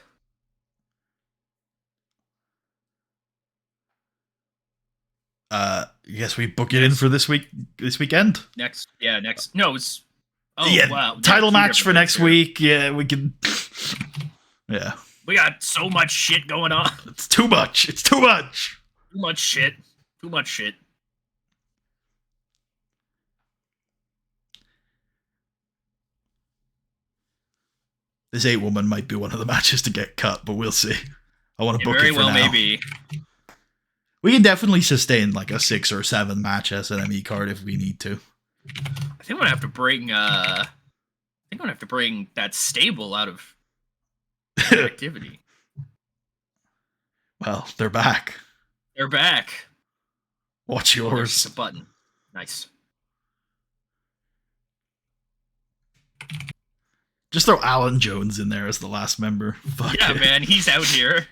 Yes, we book it in for this weekend. Next. No, it's wow. Title match for next week. Yeah, we can. Yeah. We got so much shit going on. It's too much. Too much shit. This 8-woman might be one of the matches to get cut, but we'll see. I want to book very it for well now. Maybe. We can definitely sustain like a 6 or 7 match SNME card if we need to. I think I'm gonna have to bring. That stable out of activity. Well, they're back. Watch yours. There's a button. Nice. Just throw Alan Jones in there as the last member. Fuck yeah, it. Man, he's out here.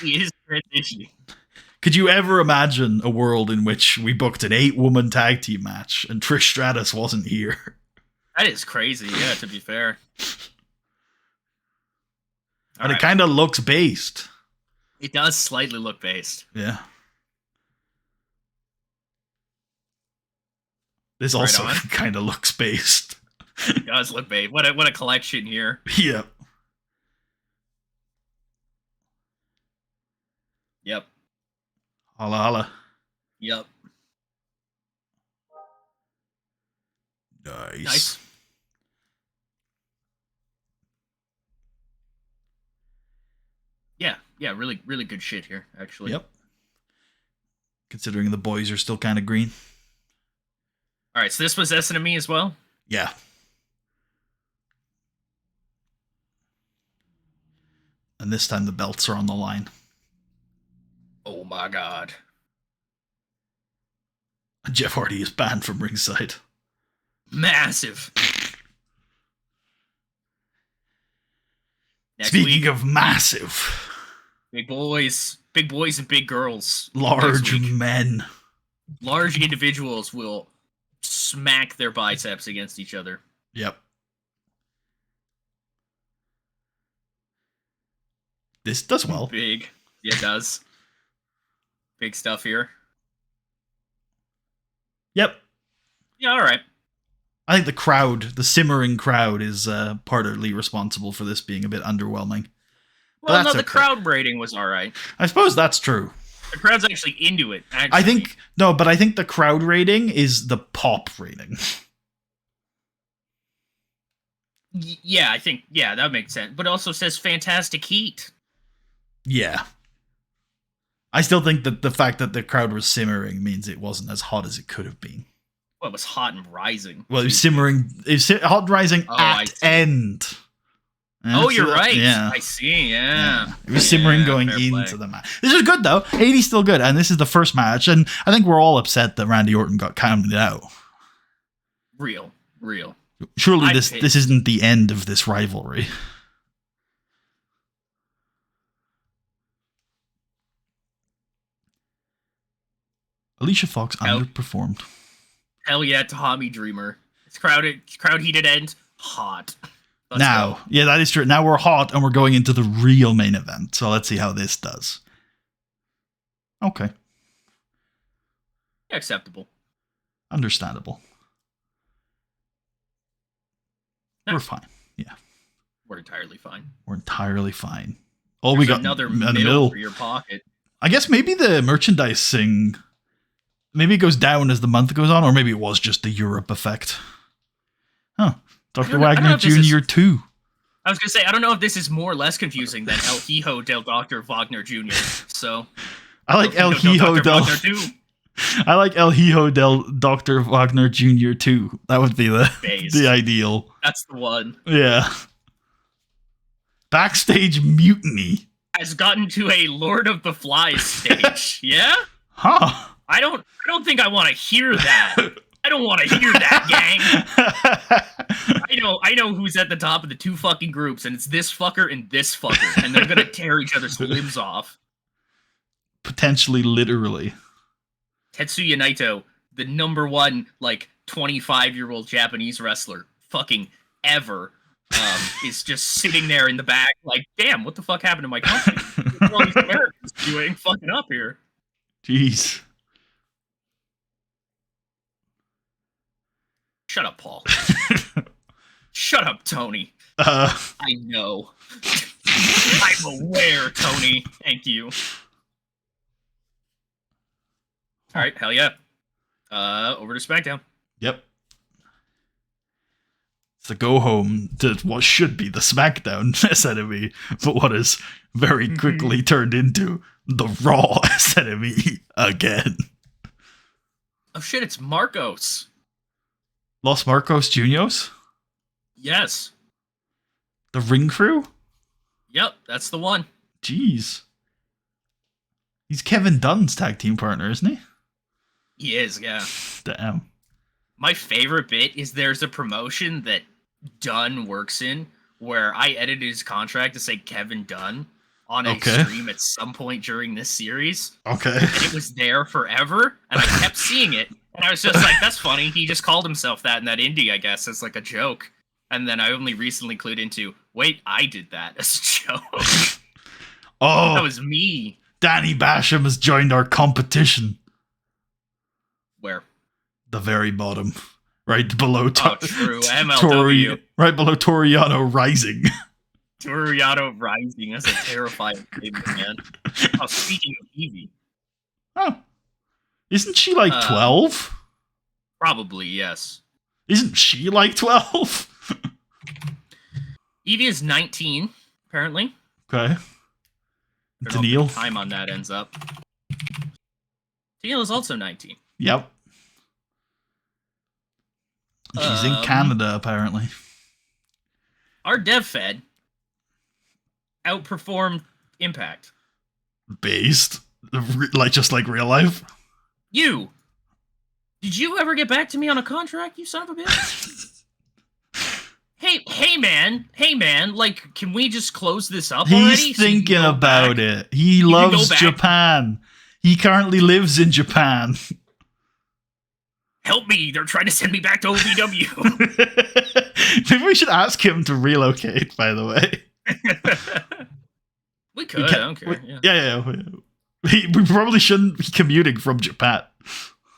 He is transitioning. Could you ever imagine a world in which we booked an 8-woman tag team match and Trish Stratus wasn't here? That is crazy, yeah, to be fair. And it kind of looks based. It does slightly look based. Yeah. This also kind of looks based. It does look based. What a collection here. Yep. Yep. Holla holla. Yep. Nice. Yeah, really, really good shit here, actually. Yep. Considering the boys are still kind of green. All right, so this was SNME as well? Yeah. And this time the belts are on the line. Oh my god. Jeff Hardy is banned from ringside. Massive. Speaking of massive. Big boys and big girls. Large men. Large individuals will smack their biceps against each other. Yep. This does well. Big. Yeah, it does. Big stuff here. Yep. Yeah, all right. I think the simmering crowd is partly responsible for this being a bit underwhelming. Well, no, the crowd rating was all right. I suppose that's true. The crowd's actually into it, actually. I think the crowd rating is the pop rating. Yeah, I think, that makes sense. But it also says fantastic heat. Yeah. I still think that the fact that the crowd was simmering means it wasn't as hot as it could have been. Well, it was hot and rising. Well, it was simmering. It was hot and rising I at see. end. Yeah, Oh, see you're that? right. Yeah. I see. Yeah. It was simmering going fair into play. the match. This is good, though. 80's still good, and this is the first match, and I think we're all upset that Randy Orton got counted out. Real. Surely I'm this pissed. isn't the end of this rivalry. Alicia Fox underperformed. Hell yeah, Tommy Dreamer. It's crowd heated end. Hot. Let's Now, go. yeah, that is true. Now we're hot, and we're going into the real main event. So let's see how this does. Okay. Acceptable. Understandable. Yeah. We're fine. Yeah. We're entirely fine. We're entirely fine. All There's we got another in the middle middle. for your pocket. I guess maybe the merchandising, maybe it goes down as the month goes on, or maybe it was just the Europe effect. Huh. Dr. I don't know Wagner if this is- Jr. 2. I was gonna say I don't know if this is more or less confusing than El Hijo del Dr. Wagner Jr. So I like El Hijo Dr. del. Wagner too. I like El Hijo del Dr. Wagner Jr. 2. That would be Base. the ideal. That's the one. Yeah. Backstage mutiny. Has gotten to a Lord of the Flies stage. Yeah? Huh. I don't think I want to hear that. I don't want to hear that, gang. I know who's at the top of the two fucking groups, and it's this fucker and this fucker, and they're gonna tear each other's limbs off. Potentially, literally. Tetsuya Naito, the number one, 25-year-old Japanese wrestler fucking ever, is just sitting there in the back like, damn, what the fuck happened to my company? What are all these Americans doing fucking up here? Jeez. Shut up, Paul. Shut up, Tony. Uh, I know. I'm aware, Tony. Thank you. All right, hell yeah. Over to SmackDown. Yep. It's a go home to what should be the SmackDown SNME, but what is very quickly turned into the Raw SNME again. Oh shit, it's Marcos. Los Marcos Juniors? Yes. The Ring Crew? Yep, that's the one. Jeez. He's Kevin Dunn's tag team partner, isn't he? He is, yeah. Damn. My favorite bit is there's a promotion that Dunn works in where I edited his contract to say Kevin Dunn on a stream at some point during this series. Okay. And it was there forever, and I kept seeing it. And I was just like, that's funny. He just called himself that in that indie, I guess, as like a joke. And then I only recently clued into, wait, I did that as a joke. Oh, That was me. Danny Basham has joined our competition. Where? The very bottom. Right below Oh, true. MLW. right below Toriano Rising. Toriano Rising. That's a terrifying statement, man. Oh, speaking of Evie. Oh. Isn't she like 12? Probably, yes. Isn't she like 12? Evie is 19, apparently. Okay. I don't know if Daniil? the time on that ends up. Daniil is also 19. Yep. She's in Canada, apparently. Our dev fed outperformed Impact. Based? Just like real life? You! Did you ever get back to me on a contract, you son of a bitch? Hey man, can we just close this up already? He's thinking about it. He can loves go back. Japan. He currently lives in Japan. Help me, they're trying to send me back to OVW. Maybe we should ask him to relocate, by the way. We could, I don't care. Yeah. We probably shouldn't be commuting from Japan.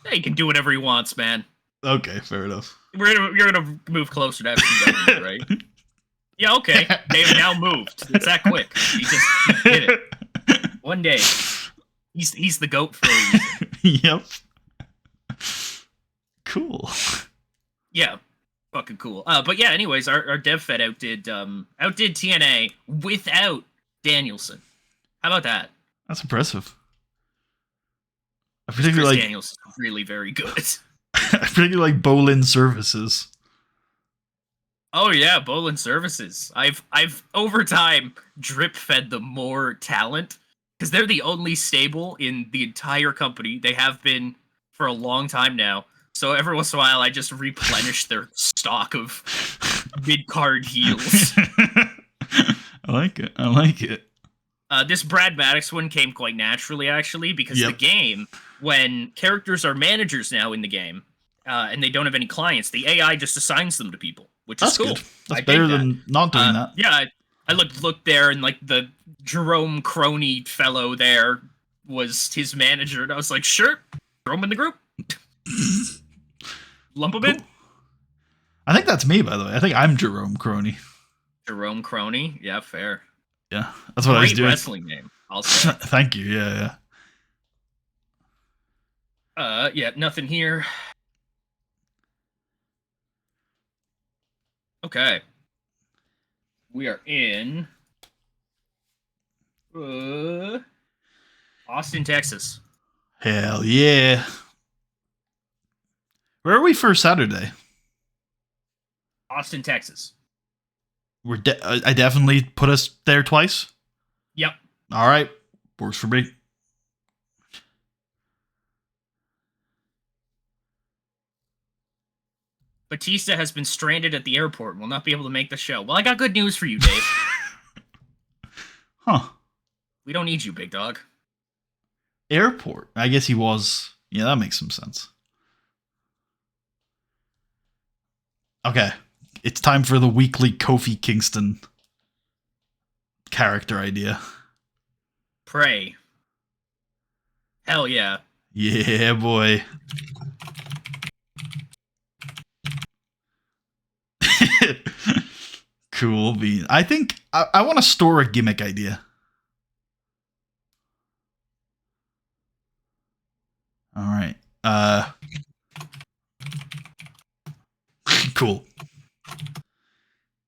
Yeah, he can do whatever he wants, man. Okay, fair enough. You're gonna move closer to FCW, right? Yeah, okay. They've now moved. It's that quick. He did it. One day. He's the GOAT for a reason. Yep. Cool. Yeah. Fucking cool. But yeah, anyways, our dev fed outdid TNA without Danielson. How about that? That's impressive. I Chris particularly like Danielson's really very good. I particularly like Bolin Services. Oh yeah, Bolin Services. I've over time drip fed them more talent because they're the only stable in the entire company. They have been for a long time now. So every once in a while, I just replenish their stock of mid card heals. I like it. I like it. This Brad Maddox one came quite naturally, actually, because the Yep. game, when characters are managers now in the game, and they don't have any clients, the AI just assigns them to people, which That's is cool. good. That's I dig better that. than not doing that. Yeah, I looked there, and like the Jerome Crony fellow there was his manager, and I was like, sure, throw him in the group, lump him in. I think that's me, by the way. I think I'm Jerome Crony. Jerome Crony, yeah, fair. Yeah, that's what I was Great doing. wrestling name, I'll say. Thank you. Yeah, yeah. Yeah, nothing here. Okay. We are in Austin, Texas. Hell yeah. Where are we for Saturday? Austin, Texas. I definitely put us there twice. Yep. All right, works for me. Batista has been stranded at the airport and will not be able to make the show. Well, I got good news for you, Dave. Huh. We don't need you, big dog. Airport. I guess he was. Yeah, that makes some sense. Okay. It's time for the weekly Kofi Kingston character idea. Pray. Hell yeah. Yeah, boy. Cool bean. I think I want to store a gimmick idea. All right. Cool.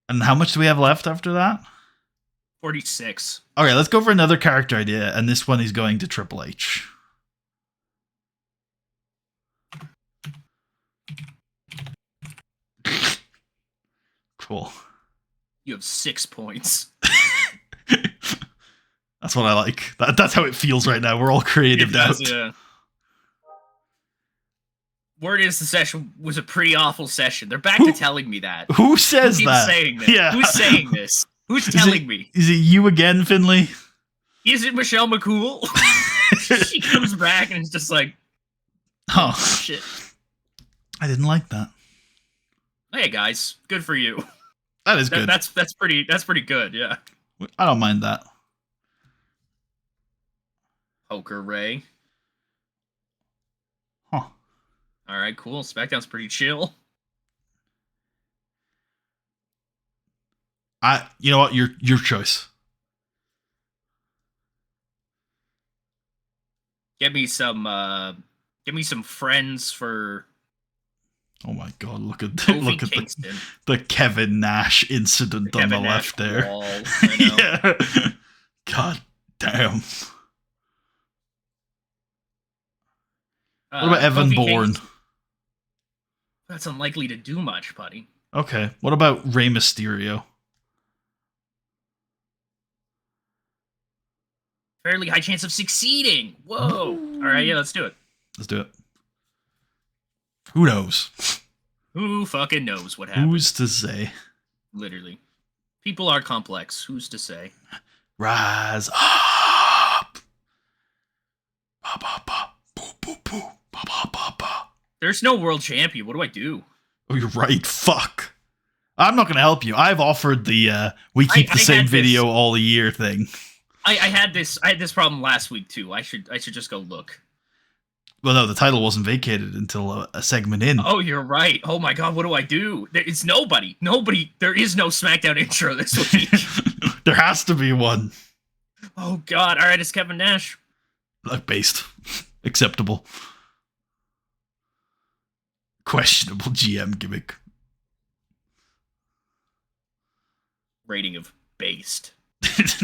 And how much do we have left after that? 46. Okay, let's go for another character idea, and this one is going to Triple H. Cool. You have 6 points. That's what I like. That's how it feels right now. We're all creative out. Yeah. Word is the session was a pretty awful session. They're back to telling me that. Who says Who keeps that? saying this? Yeah. Who's saying this? Who's telling me? Is it you again, Finley? Is it Michelle McCool? She comes back and it's just like, Oh, shit. I didn't like that. Hey guys, good for you. That is good. That's pretty good. Yeah. I don't mind that. Poker Ray. Huh. All right, cool. SmackDown's pretty chill. You know what? Your choice. Get me some friends for Oh my god! Look at Kofi Kingston. the Kevin Nash incident on the left there. Wall, I know. Yeah. God damn. What about Evan Kofi Bourne? Kingston. That's unlikely to do much, buddy. Okay. What about Rey Mysterio? Fairly high chance of succeeding. Whoa. Ooh. All right, yeah, let's do it. Let's do it. Who knows? Who fucking knows what happened? Who's to say? Literally. People are complex. Who's to say? Rise up. Ba, ba, ba. Boo, boo, boo. Ba, ba, ba, ba. There's no world champion. What do I do? Oh, you're right. Fuck. I'm not going to help you. I've offered the we keep the same video all year thing. I had this problem last week too. I should just go look. Well, no, the title wasn't vacated until a segment in. Oh, you're right. Oh my god, what do I do? It's nobody. Nobody. There is no SmackDown intro this week. There has to be one. Oh god. All right, it's Kevin Nash. Like based. Acceptable. Questionable GM gimmick. Rating of based.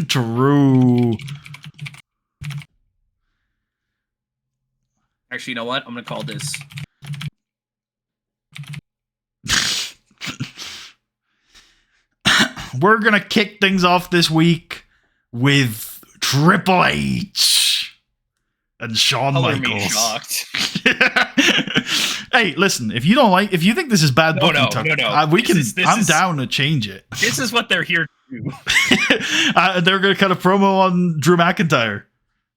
True. Actually, you know what? I'm gonna call this we're going to kick things off this week with Triple H and Shawn Color Michaels. me shocked. Hey, listen, if you think this is bad booking, I'm down to change it. This is what they're here to do. They're going to cut a promo on Drew McIntyre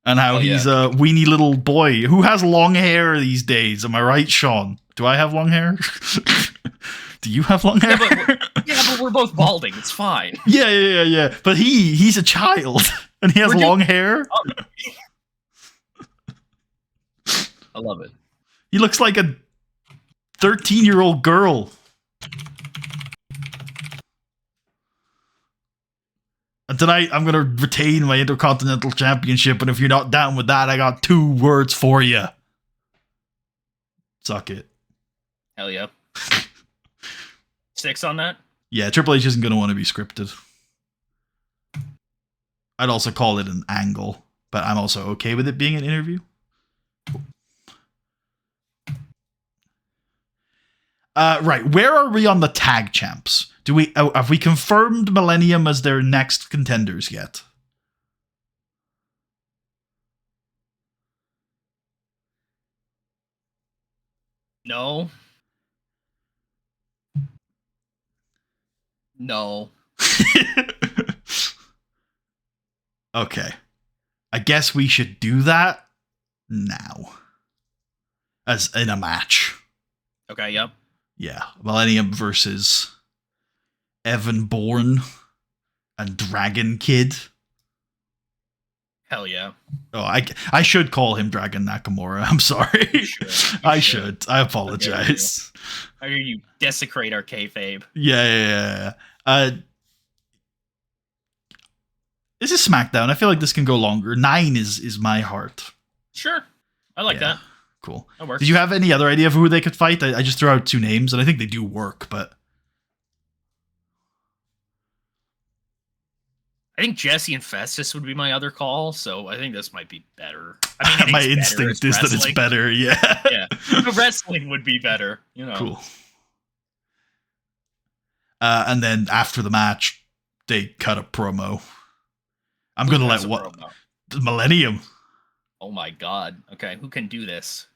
and how he's a weenie little boy who has long hair these days. Am I right, Sean? Do I have long hair? Do you have long hair? But we're both balding. It's fine. Yeah. But he's a child and he has long hair. I love it. He looks like a 13-year-old girl. And tonight, I'm going to retain my Intercontinental Championship, and if you're not down with that, I got 2 words for you. Suck it. Hell yeah. 6 on that? Yeah, Triple H isn't going to want to be scripted. I'd also call it an angle, but I'm also okay with it being an interview. Right, where are we on the tag champs? Have we confirmed Millennium as their next contenders yet? No. Okay. I guess we should do that now. As in a match. Okay, yep. Yeah, Millennium versus Evan Bourne and Dragon Kid. Hell yeah. Oh, I should call him Dragon Nakamura. I'm sorry. You should. I apologize. How dare you desecrate our kayfabe? Yeah. This is SmackDown. I feel like this can go longer. 9 is my heart. Sure. I like that. Cool. That works. Did you have any other idea of who they could fight? I just threw out 2 names, and I think they do work, but... I think Jesse and Festus would be my other call, so I think this might be better. I mean, my instinct is that it's better, yeah. Yeah. The wrestling would be better, you know. Cool. And then after the match, they cut a promo. I'm going to let what... Millennium. Oh my god. Okay, who can do this?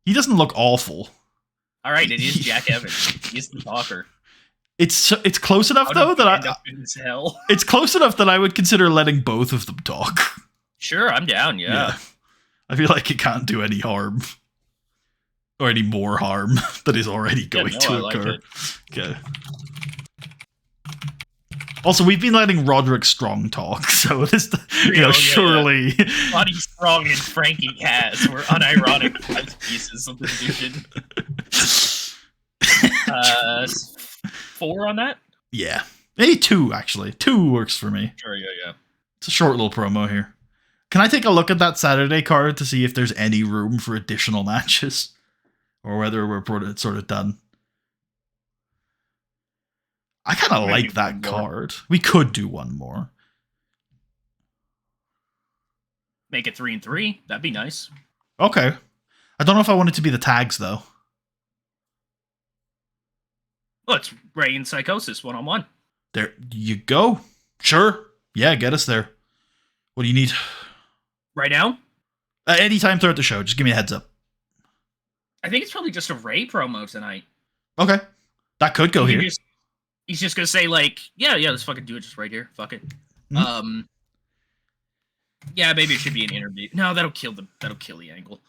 He doesn't look awful. All right, it is Jack Evans. He's the talker. It's close enough though that it's close enough that I would consider letting both of them talk. Sure, I'm down. Yeah. I feel like it can't do any harm or any more harm that is already going to occur. Okay. Also, we've been letting Roderick Strong talk, so this, surely. Roddy Strong and Frankie Kaz were unironic pieces of the division. 4 on that? Yeah. Maybe 2, actually. 2 works for me. Sure, yeah. It's a short little promo here. Can I take a look at that Saturday card to see if there's any room for additional matches? Or whether we're sort of done? I kind of like that card. We could do one more. Make it 3 and 3. That'd be nice. Okay. I don't know if I want it to be the tags, though. Well, it's Ray and Psychosis 1-on-1. There you go. Sure. Yeah, get us there. What do you need? Right now? Anytime throughout the show. Just give me a heads up. I think it's probably just a Ray promo tonight. Okay. That could go here. He's just gonna say like, yeah, let's fucking do it just right here. Fuck it. Mm-hmm. Yeah, maybe it should be an interview. No, that'll kill the angle.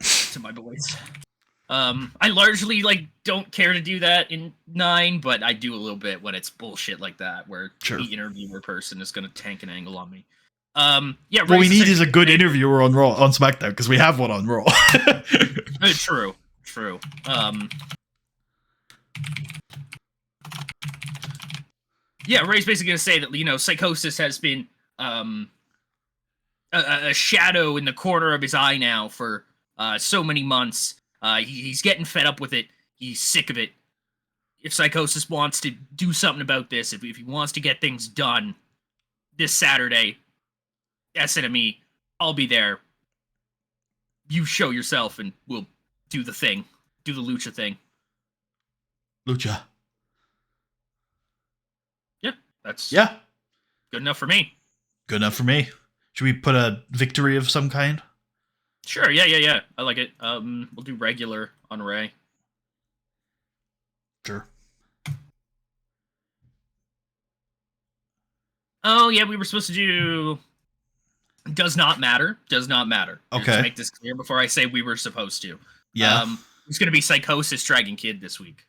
To my boys. I largely don't care to do that in 9, but I do a little bit when it's bullshit like that, where the interviewer person is gonna tank an angle on me. Yeah. What we need is a good interviewer on SmackDown because we have one on Raw. True. Yeah, Ray's basically going to say that, Psychosis has been a shadow in the corner of his eye now for so many months. He's getting fed up with it. He's sick of it. If Psychosis wants to do something about this, if he wants to get things done this Saturday, SNME, I'll be there. You show yourself and we'll do the thing. Do the Lucha thing. Lucha. That's Yeah, good enough for me. good enough for me. Should we put a victory of some kind? Sure. Yeah. I like it. We'll do regular on Ray. Sure. Oh yeah, we were supposed to do. Does not matter. Does not matter. Just Okay. to make this clear before I say we were supposed to. Yeah. It's gonna be Psychosis Dragon Kid this week.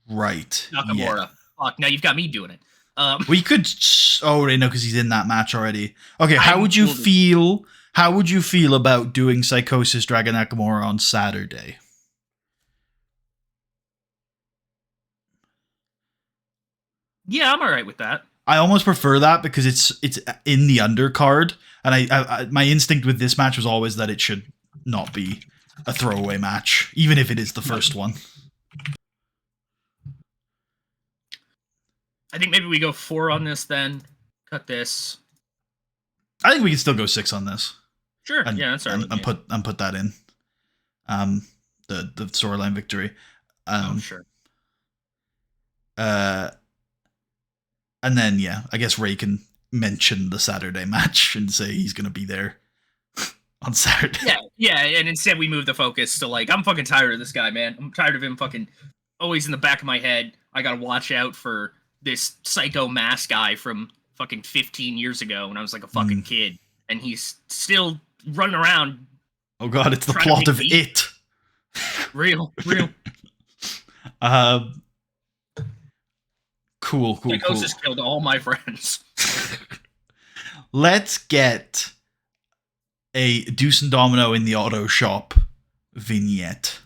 Right. Nakamura. Yeah. Fuck. Now you've got me doing it. We could. Oh, right, no, because he's in that match already. Okay. How would you feel? How would you feel about doing Psychosis Dragon Nakamura on Saturday? Yeah, I'm all right with that. I almost prefer that because it's in the undercard, and I my instinct with this match was always that it should not be a throwaway match, even if it is the first one. I think maybe we go 4 on this then. Cut this. I think we can still go 6 on this. Sure. And, yeah, that's all right. and put that in. The storyline victory. Sure. And then I guess Ray can mention the Saturday match and say he's gonna be there on Saturday. Yeah, and instead we move the focus to like, I'm fucking tired of this guy, man. I'm tired of him fucking always in the back of my head. I gotta watch out for this psycho mask guy from fucking 15 years ago when I was like a fucking kid, and he's still running around. Oh god, it's the plot of It. Real. Cool. Psychosis killed all my friends. Let's get a Deuce and Domino in the auto shop vignette.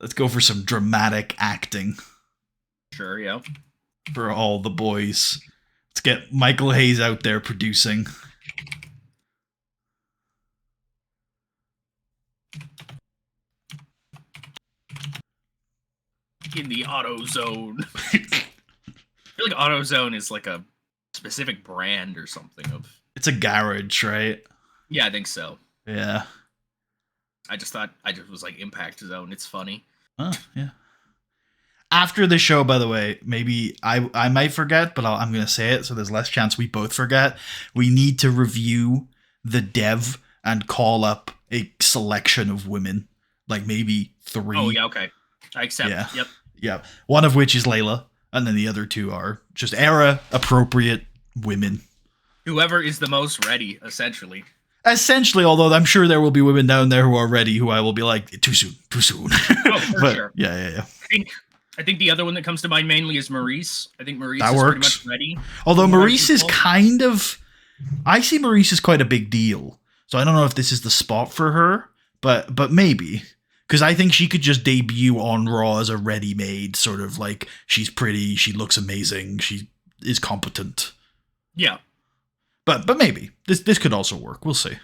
Let's go for some dramatic acting. Sure, yeah. For all the boys. Let's get Michael Hayes out there producing. In the auto zone. I feel like AutoZone is like a specific brand or something of. It's a garage, right? Yeah, I think so. Yeah. I just was like Impact Zone. It's funny. Oh, yeah. After the show, by the way, maybe I might forget, but I'm going to say it so there's less chance we both forget. We need to review the dev and call up a selection of women. Like maybe 3. Oh, yeah, okay. I accept. Yeah. Yep. Yeah. One of which is Layla, and then the other 2 are just era-appropriate women. Whoever is the most ready, essentially. Essentially, although I'm sure there will be women down there who are ready, who I will be like, too soon. Oh, for but, sure. Yeah. I think the other one that comes to mind mainly is Maurice. I think Maurice that is works. pretty much ready. Although Maurice is kind of... I see Maurice as quite a big deal. So I don't know if this is the spot for her, but maybe. Because I think she could just debut on Raw as a ready-made sort of like, she's pretty, she looks amazing, she is competent. Yeah. But maybe. This could also work. We'll see.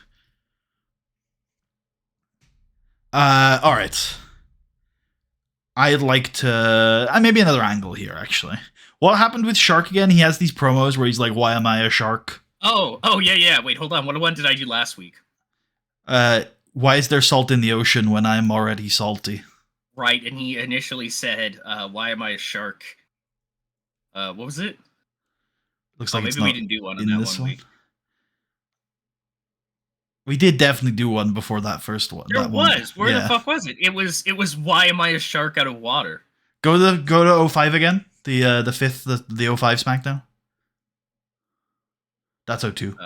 Alright. I'd like to... maybe another angle here, actually. What happened with Shark again? He has these promos where he's like, why am I a shark? Oh, yeah. Wait, hold on. What one did I do last week? Why is there salt in the ocean when I'm already salty? Right, and he initially said, why am I a shark? What was it? Looks like maybe it's not we didn't do one on in that this one week. We did definitely do one before that first one. There was. Where the fuck was it? It was why am I a shark out of water? Go to 05 again. The fifth the 05 SmackDown. That's 02.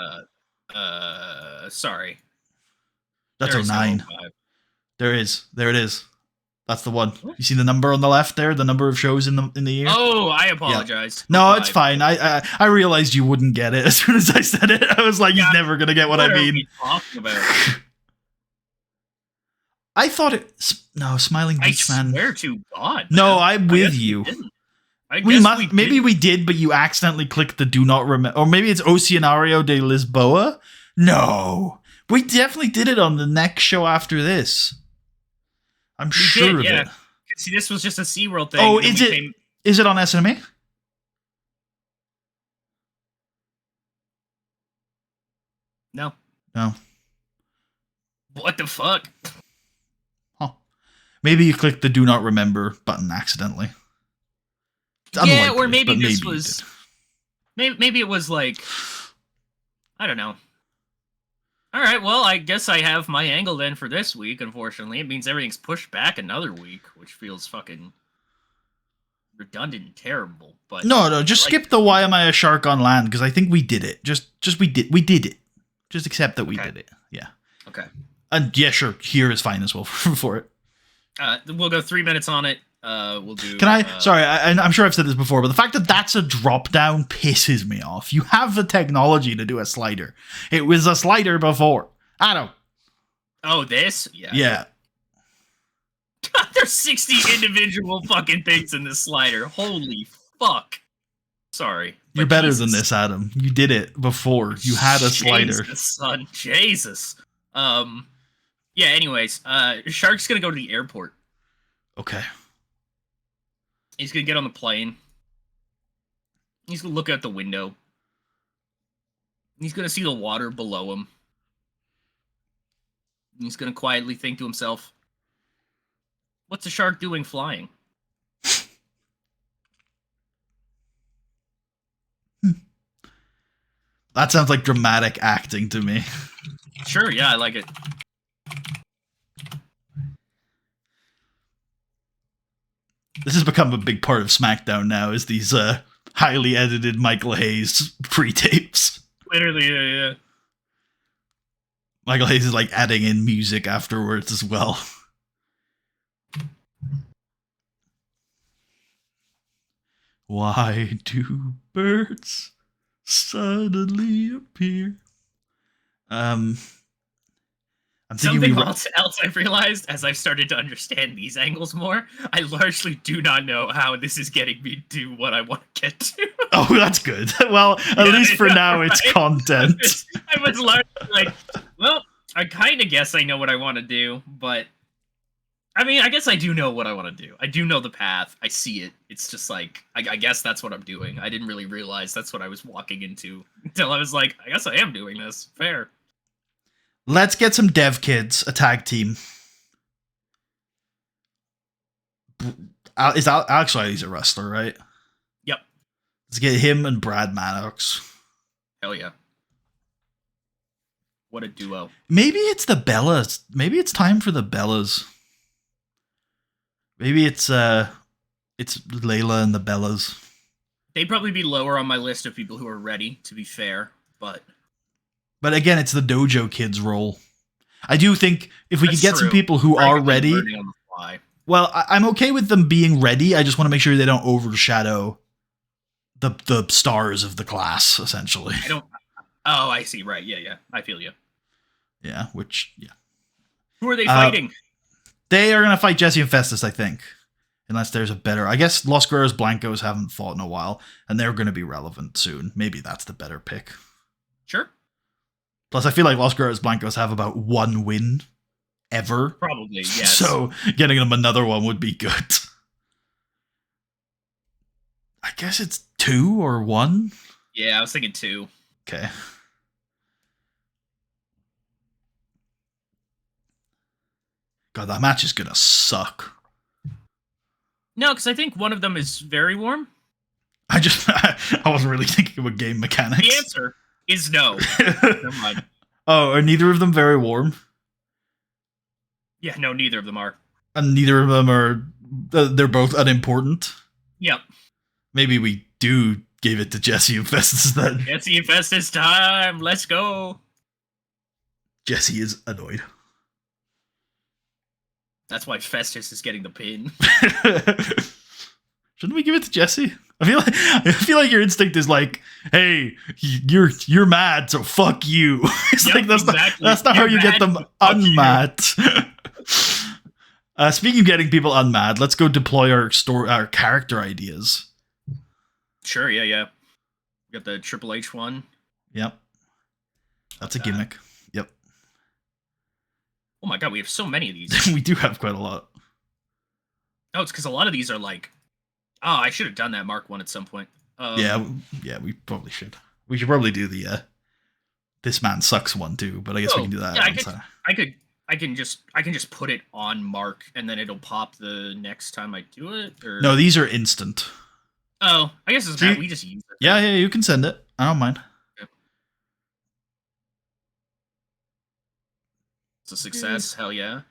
Sorry. That's 09. There it is. That's the one. You see the number on the left there? The number of shows in the year? Oh, I apologize. Yeah. No, it's fine. I realized you wouldn't get it as soon as I said it. I was like, he's never gonna get what I mean. Are we talking about? I thought Smiling Beach Man. I swear to God. No, I'm with you. Maybe we did, but you accidentally clicked the do not remember, or maybe it's Oceanario de Lisboa. No, we definitely did it on the next show after this. I'm sure of it. See, this was just a SeaWorld thing. Oh, is it? Is it on SMA? No. No. What the fuck? Huh. Maybe you clicked the do not remember button accidentally. Yeah, or unlikely, maybe but this maybe he was. did. Maybe it was like. I don't know. All right, well, I guess I have my angle then for this week. Unfortunately, it means everything's pushed back another week, which feels fucking redundant and terrible. But No, just like, skip the why am I a shark on land because I think we did it. Just we did it. Just accept that we Okay. did it. Yeah. Okay. And yeah, sure. Here is fine as well for it. We'll go 3 minutes on it. We'll do. Can I? Sorry, I'm sure I've said this before, but the fact that that's a drop down pisses me off. You have the technology to do a slider. It was a slider before. Adam. Oh, this? Yeah. Yeah. There's 60 individual fucking things in this slider. Holy fuck. Sorry. You're But better Jesus. than this, Adam. You did it before. You had a slider. Jesus, son. Jesus. Yeah, anyways, Shark's gonna go to the airport. Okay. He's gonna get on the plane. He's gonna look out the window. He's gonna see the water below him. He's gonna quietly think to himself, what's a shark doing flying? That sounds like dramatic acting to me. Sure, yeah, I like it. This has become a big part of SmackDown now, is these highly edited Michael Hayes pre-tapes. Literally, yeah. Michael Hayes is like adding in music afterwards as well. Why do birds suddenly appear? I'm thinking Something else I've realized as I've started to understand these angles more, I largely do not know how this is getting me to what I want to get to. Oh, that's good. Well, at least for now, it's right? content. I was largely like, well, I kind of guess I know what I want to do, but I mean, I guess I do know what I want to do. I do know the path. I see it. It's just like, I guess that's what I'm doing. I didn't really realize that's what I was walking into until I was like, I guess I am doing this. Fair. Let's get some dev kids, a tag team. Is Alex Riley's a wrestler, right? Yep. Let's get him and Brad Maddox. Hell yeah. What a duo. Maybe it's the Bellas. Maybe it's time for the Bellas. Maybe it's Layla and the Bellas. They'd probably be lower on my list of people who are ready, to be fair, but again, it's the Dojo Kids role. I do think if we could get some true. people who are ready. On the fly. Well, I'm okay with them being ready. I just want to make sure they don't overshadow the stars of the class, essentially. I don't. Oh, I see. Right. Yeah. I feel you. Yeah, Who are they fighting? They are going to fight Jesse and Festus, I think. Unless there's a better... I guess Los Guerreros Blancos haven't fought in a while, and they're going to be relevant soon. Maybe that's the better pick. Sure. Plus, I feel like Los Guerreros Blancos have about one win ever. Probably, yes. So getting them another one would be good. I guess it's 2 or 1? Yeah, I was thinking 2. Okay. God, that match is gonna suck. No, because I think one of them is very warm. I wasn't really thinking about game mechanics. The answer is no. Never mind. Oh, are neither of them very warm? Yeah, no, neither of them are. And neither of them are... they're both unimportant? Yep. Maybe we do give it to Jesse and Festus then. Jesse and Festus time. Let's go. Jesse is annoyed. That's why Festus is getting the pin. Shouldn't we give it to Jesse? I feel like your instinct is like, hey, you're mad, so fuck you. It's Yep, like that's exactly. not how you get them You're mad, unmad. Speaking of getting people unmad, let's go deploy our character ideas. Sure, yeah. We got the Triple H one. Yep. That's a gimmick. Yep. Oh my god, we have so many of these. We do have quite a lot. Oh, it's because a lot of these are like, oh, I should have done that Mark one at some point. Yeah, we probably should. We should probably do the this man sucks one too, but I guess we can do that. Yeah, I can just put it on Mark and then it'll pop the next time I do it. Or... No, these are instant. Oh, I guess it's bad. We just use it. Yeah, you can send it. I don't mind. Okay. It's a success. Hell yeah.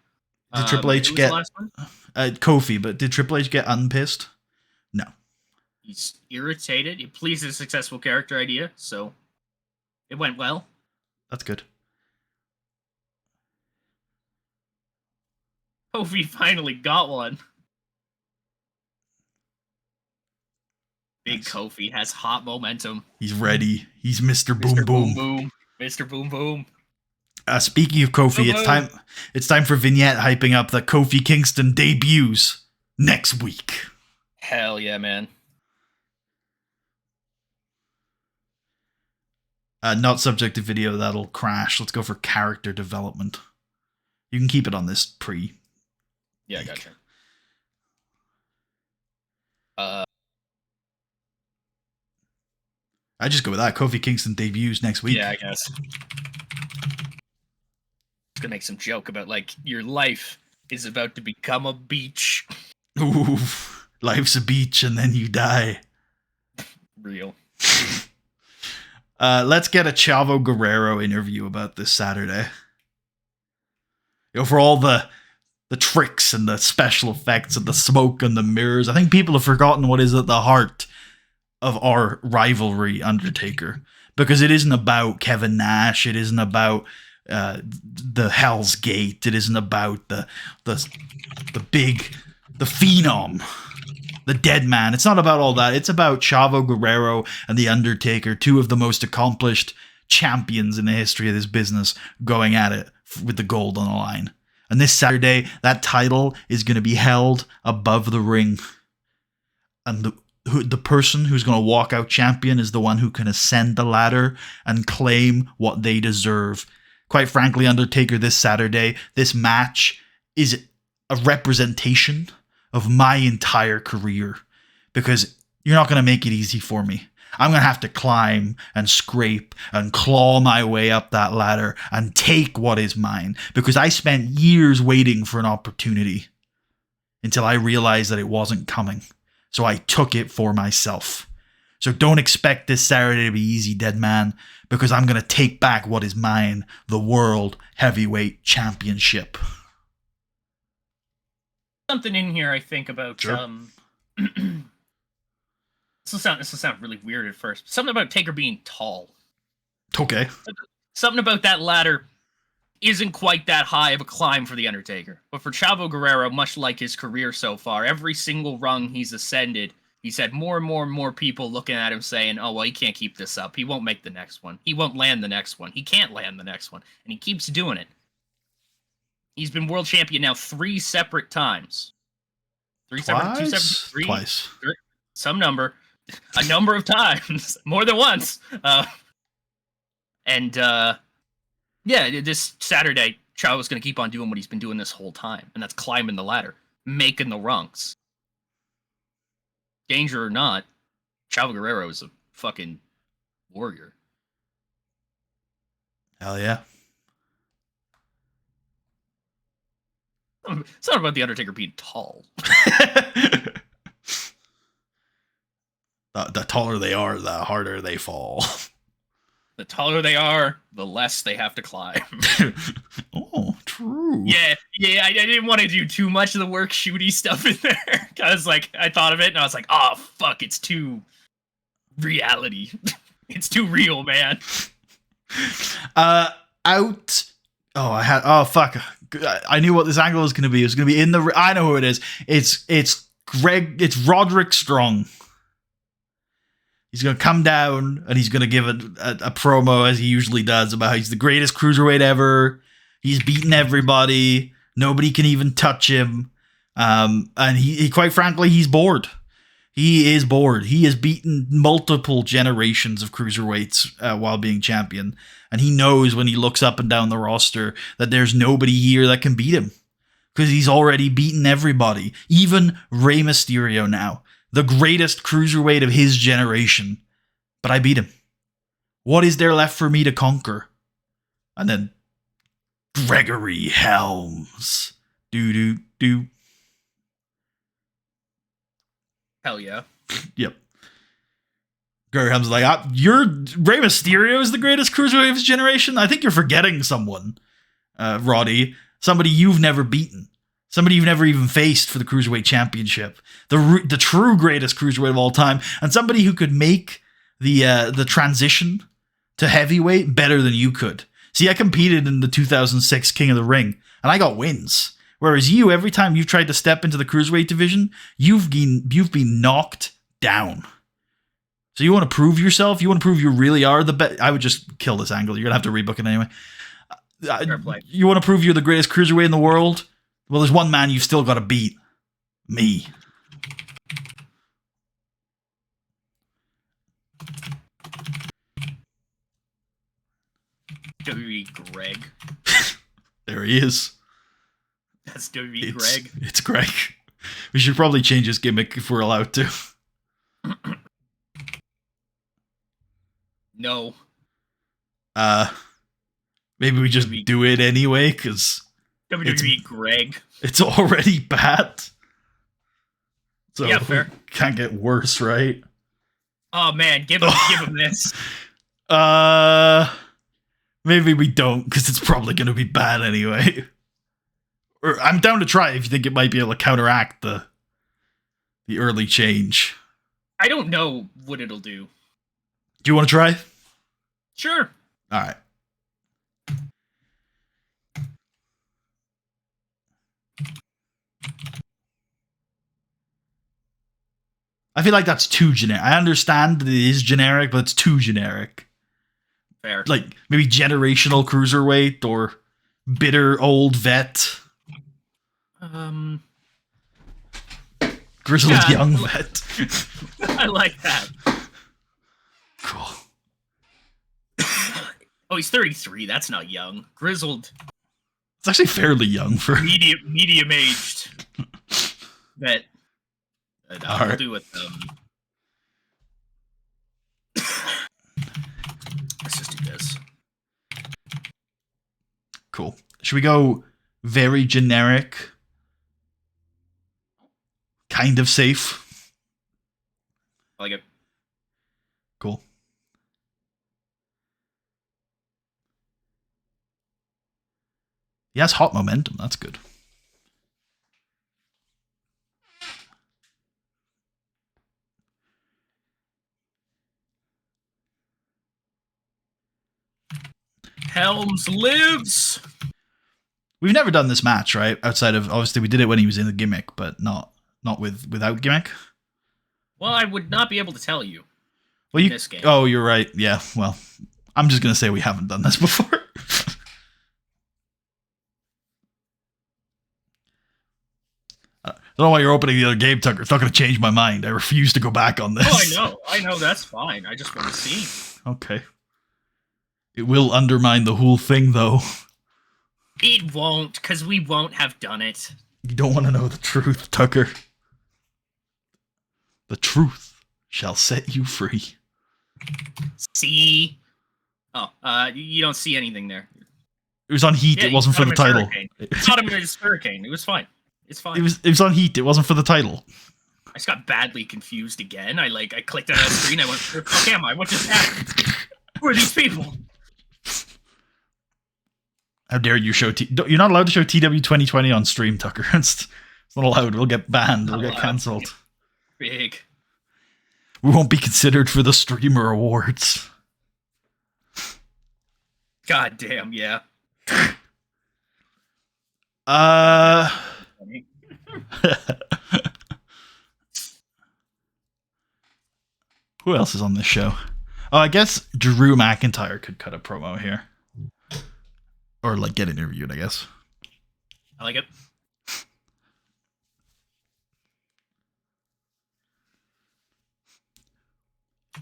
Did Triple H Who was the get last one? Kofi? But did Triple H get unpissed? No. He's irritated. It pleased his successful character idea, so it went well. That's good. Kofi finally got one. Big Nice. Kofi has hot momentum. He's ready. He's Mr. Boom Boom. Boom. Mr. Boom Boom. Speaking of Kofi, it's time for vignette hyping up that Kofi Kingston debuts next week. Hell yeah, man. Not subject to video, that'll crash. Let's go for character development. You can keep it on this pre. Yeah, I gotcha. I just go with that. Kofi Kingston debuts next week. Yeah, I guess. Gonna make some joke about like your life is about to become a beach. Ooh, life's a beach and then you die. Real. Let's get a Chavo Guerrero interview about this Saturday. You know, for all the tricks and the special effects and the smoke and the mirrors, I think people have forgotten what is at the heart of our rivalry, Undertaker, because it isn't about Kevin Nash. It isn't about the Hell's Gate. It isn't about the phenom, the dead man. It's not about all that. It's about Chavo Guerrero and the Undertaker, two of the most accomplished champions in the history of this business, going at it with the gold on the line. And this Saturday, that title is going to be held above the ring, and the person who's going to walk out champion is the one who can ascend the ladder and claim what they deserve. Quite frankly, Undertaker, this Saturday, this match is a representation of my entire career, because you're not going to make it easy for me. I'm going to have to climb and scrape and claw my way up that ladder and take what is mine, because I spent years waiting for an opportunity until I realized that it wasn't coming. So I took it for myself. So don't expect this Saturday to be easy, dead man, because I'm going to take back what is mine, the World Heavyweight Championship. Something in here I think about. Sure. This will sound really weird at first. Something about Taker being tall. Okay. Something about that ladder isn't quite that high of a climb for the Undertaker. But for Chavo Guerrero, much like his career so far, every single rung he's ascended, he's had more and more and more people looking at him saying, oh, well, he can't keep this up. He won't make the next one. He won't land the next one. He can't land the next one. And he keeps doing it. He's been world champion now 3 separate times. Twice. Some number. A number of times. More than once. Yeah, this Saturday, Chavo's going to keep on doing what he's been doing this whole time, and that's climbing the ladder, making the rungs. Danger or not, Chavo Guerrero is a fucking warrior. Hell yeah. It's not about the Undertaker being tall. The taller they are, the harder they fall. The taller they are, the less they have to climb. Oh, true. Yeah, I didn't want to do too much of the work shooty stuff in there. Because, I thought of it, and I was like, oh, fuck, it's too reality. It's too real, man. Fuck. I knew what this angle was going to be. It was going to be in the... I know who it is. It's Roderick Strong. He's going to come down and he's going to give a promo, as he usually does, about how he's the greatest cruiserweight ever. He's beaten everybody. Nobody can even touch him. And he quite frankly, he's bored. He is bored. He has beaten multiple generations of cruiserweights while being champion. And he knows when he looks up and down the roster that there's nobody here that can beat him, because he's already beaten everybody. Even Rey Mysterio now. The greatest cruiserweight of his generation. But I beat him. What is there left for me to conquer? And then Gregory Helms. Do. Hell yeah. Yep. Graham's like, Rey Mysterio is the greatest cruiserweight of his generation. I think you're forgetting someone, Roddy. Somebody you've never beaten. Somebody you've never even faced for the Cruiserweight Championship. The true greatest cruiserweight of all time. And somebody who could make the transition to heavyweight better than you could. See, I competed in the 2006 King of the Ring, and I got wins. Whereas you, every time you've tried to step into the Cruiserweight division, you've been knocked down. So you want to prove yourself? You want to prove you really are the best? I would just kill this angle. You're going to have to rebook it anyway. You want to prove you're the greatest cruiserweight in the world? Well, there's one man you've still got to beat. Me. WWE Greg. There he is. That's WWE Greg. It's Greg. We should probably change his gimmick if we're allowed to. No. Maybe we just do it anyway, because WWE Greg. It's already bad. So yeah, fair. Can't get worse, right? Oh man, give him this. Maybe we don't, because it's probably going to be bad anyway. Or I'm down to try if you think it might be able to counteract the early change. I don't know what it'll do. Do you want to try? Sure. All right. I feel like that's too generic. I understand that it is generic, but it's too generic. Fair. Like, maybe generational cruiserweight or bitter old vet. Grizzled young vet. I like that. Cool. Oh, he's 33. That's not young. Grizzled. It's actually fairly young for medium aged vet. I'll right. do it. Let's just do this. Cool. Should we go very generic? Kind of safe. I like it. Cool. He has hot momentum. That's good. Helms lives. We've never done this match, right? Outside of, obviously we did it when he was in the gimmick, but not without gimmick. Well, I would not be able to tell you. Well, in this game. Oh, you're right. Yeah. Well, I'm just gonna say we haven't done this before. I don't know why you're opening the other game, Tucker. It's not going to change my mind. I refuse to go back on this. Oh, I know. That's fine. I just want to see. Okay. It will undermine the whole thing, though. It won't, because we won't have done it. You don't want to know the truth, Tucker. The truth shall set you free. See? Oh, you don't see anything there. It was on Heat. Yeah, it wasn't for the title. It's not a hurricane. It was fine. It's fine. It was on Heat. It wasn't for the title. I just got badly confused again. I clicked on a screen. I went, where the fuck am I? What just happened? Who are these people? How dare you show you're not allowed to show TEW 2020 on stream, Tucker. It's not allowed. We'll get banned. We'll get cancelled. Big. We won't be considered for the streamer awards. God damn, yeah. Who else is on this show? Oh, I guess Drew McIntyre could cut a promo here. Or, like, get interviewed, I guess. I like it.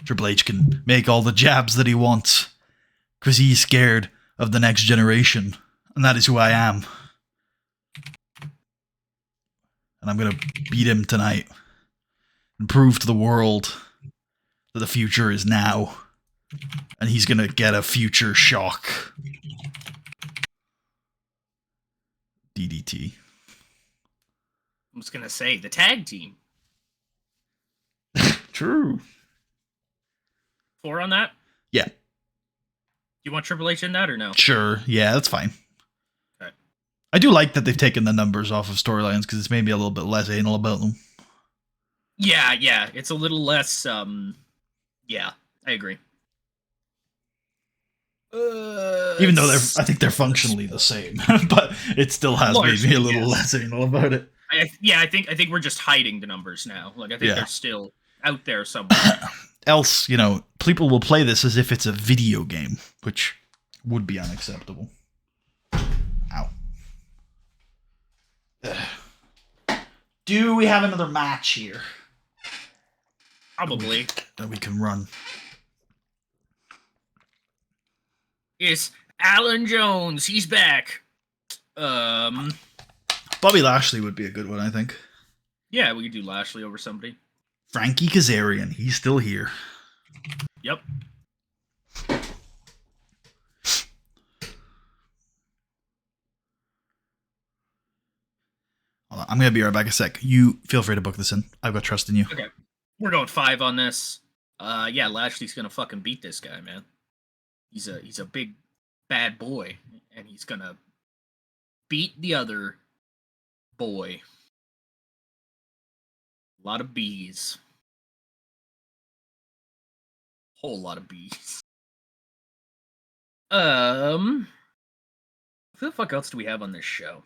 Triple H can make all the jabs that he wants. Because he's scared of the next generation. And that is who I am. And I'm going to beat him tonight. And prove to the world that the future is now. And he's going to get a future shock. DDT. I was gonna say the tag team. True. 4 on that? Yeah. Do you want Triple H in that or no? Sure. Yeah, that's fine. Okay. I do like that they've taken the numbers off of storylines because it's made me a little bit less anal about them. Yeah. It's a little less. Yeah, I agree. Even though I think they're functionally the same, but it still has made me a little less anal about it. I think we're just hiding the numbers now. Like I think they're still out there somewhere. Else, people will play this as if it's a video game, which would be unacceptable. Ow. Do we have another match here? Probably. That we can run. It's Alan Jones. He's back. Bobby Lashley would be a good one, I think. Yeah, we could do Lashley over somebody. Frankie Kazarian. He's still here. Yep. Hold on, I'm going to be right back a sec. You feel free to book this in. I've got trust in you. Okay. We're going 5 on this. Yeah, Lashley's going to fucking beat this guy, man. He's a big bad boy, and he's going to beat the other boy. A lot of bees. Whole lot of bees. Who the fuck else do we have on this show?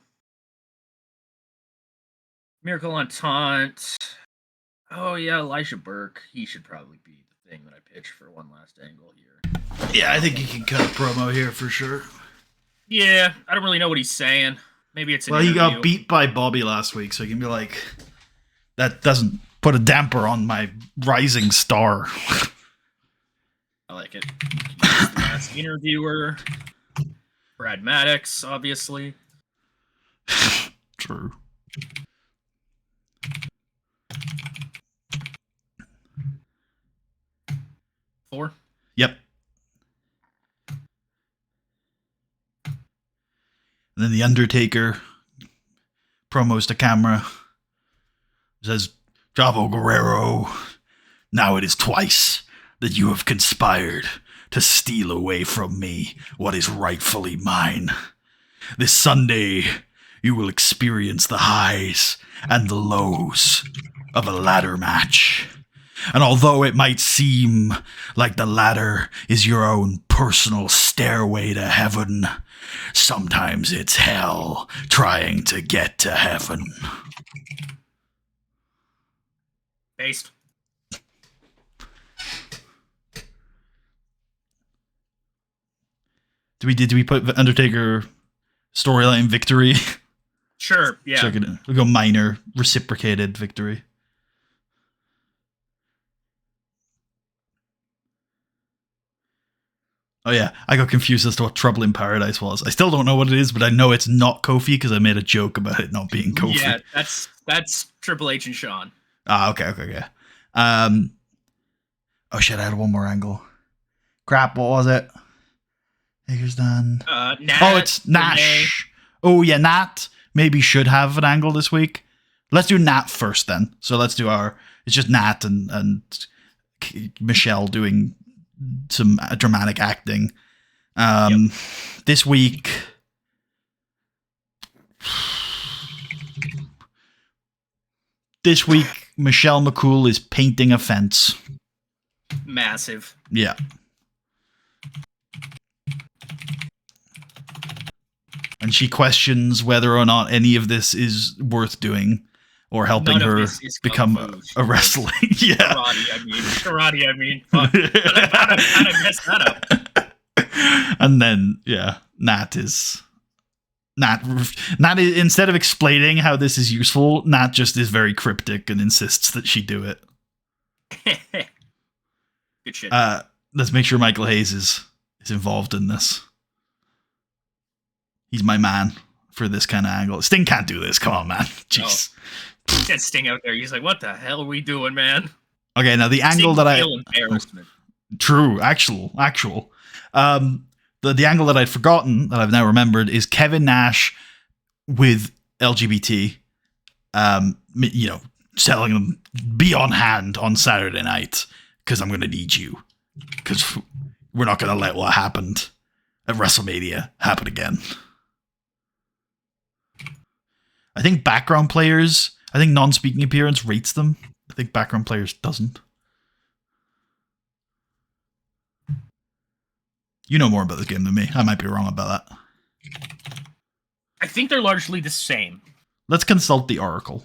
Miracle on Taunt. Oh yeah, Elijah Burke. He should probably be the thing that I pitch for one last angle here. Yeah, I think you can cut a promo here for sure. Yeah, I don't really know what he's saying. Maybe it's he got beat by Bobby last week, so he can be like, that doesn't put a damper on my rising star. I like it. Last interviewer. Brad Maddox, obviously. True. Four? Yep. And then The Undertaker promos to camera. Says, Chavo Guerrero, now it is twice that you have conspired to steal away from me what is rightfully mine. This Sunday, you will experience the highs and the lows of a ladder match. And although it might seem like the ladder is your own personal stairway to heaven, sometimes it's hell trying to get to heaven. Based. Did we put the Undertaker storyline victory? Sure, yeah. We'll go minor, reciprocated victory. Oh yeah, I got confused as to what Trouble in Paradise was. I still don't know what it is, but I know it's not Kofi because I made a joke about it not being Kofi. Yeah, that's Triple H and Shawn. Ah, okay. Oh shit, I had one more angle. Crap, what was it? Taker's done. It's Nash. Renee. Oh yeah, Nat maybe should have an angle this week. Let's do Nat first then. So let's do it's just Nat and Michelle doing some dramatic acting. This week, Michelle McCool is painting a fence. Massive. Yeah. And she questions whether or not any of this is worth doing or helping her become a wrestler. Yeah. Karate, I mean. Fuck. How did I mess that up? And then, yeah, Nat, instead of explaining how this is useful, Nat just is very cryptic and insists that she do it. Good shit. Let's make sure Michael Hayes is involved in this. He's my man for this kind of angle. Sting can't do this. Come on, man. Jeez. Get Sting out there. He's like, what the hell are we doing, man? Okay, now the angle that embarrassment. True, actual. The angle that I'd forgotten that I've now remembered is Kevin Nash with LGBT. Selling them, be on hand on Saturday night because I'm going to need you. because we're not going to let what happened at WrestleMania happen again. I think background players, I think non-speaking appearance rates them. I think background players doesn't. You know more about this game than me. I might be wrong about that. I think they're largely the same. Let's consult the Oracle.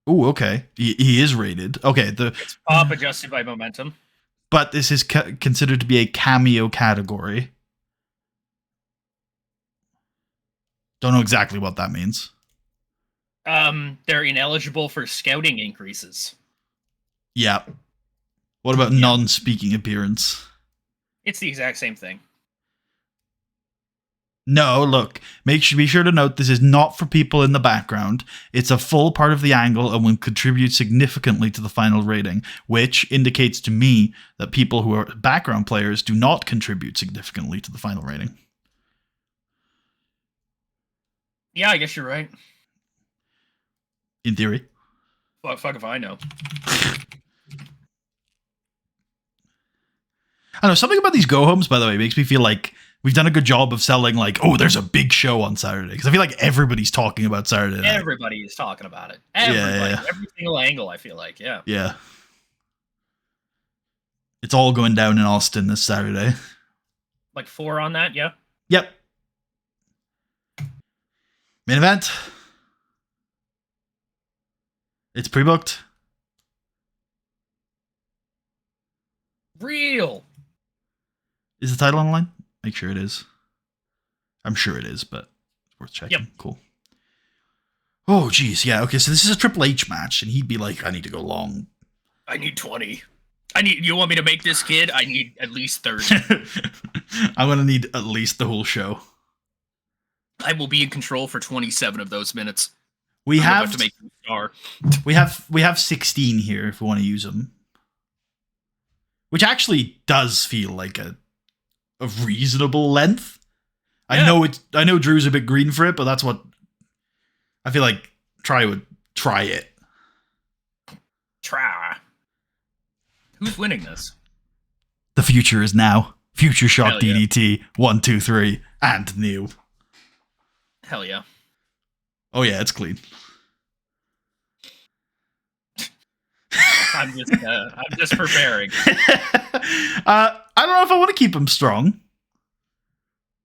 Ooh, okay. He is rated. Okay, It's pop adjusted by momentum. but this is considered to be a cameo category. Don't know exactly what that means. They're ineligible for scouting increases. Yeah. What about non-speaking appearance? It's the exact same thing. No, look, be sure to note this is not for people in the background. It's a full part of the angle and will contribute significantly to the final rating, which indicates to me that people who are background players do not contribute significantly to the final rating. Yeah, I guess you're right. In theory. Well, fuck if I know. I know, something about these go-homes, by the way, makes me feel like we've done a good job of selling, like, oh, there's a big show on Saturday. Because I feel like everybody's talking about Saturday night. Everybody is talking about it. Everybody. Yeah. Every single angle, I feel like, yeah. Yeah. It's all going down in Austin this Saturday. Like 4 on that, yeah? Yep. Main event. It's pre-booked. Real. Is the title online? Make sure it is. I'm sure it is, but it's worth checking. Yep. Cool. Oh, geez. Yeah, okay, so this is a Triple H match, and he'd be like, I need to go long. I need 20. You want me to make this kid? I need at least 30. I'm going to need at least the whole show. I will be in control for 27 of those minutes. We I'm have about to make him a star. we have 16 here if we want to use them. Which actually does feel like a reasonable length. Yeah. I know Drew's a bit green for it, but that's what I feel like try it. Try. Who's winning this? The future is now. Future Shock Hell yeah. DDT 1, 2, 3 and new. Hell yeah. Oh yeah, it's clean. I'm just preparing. I don't know if I want to keep him strong.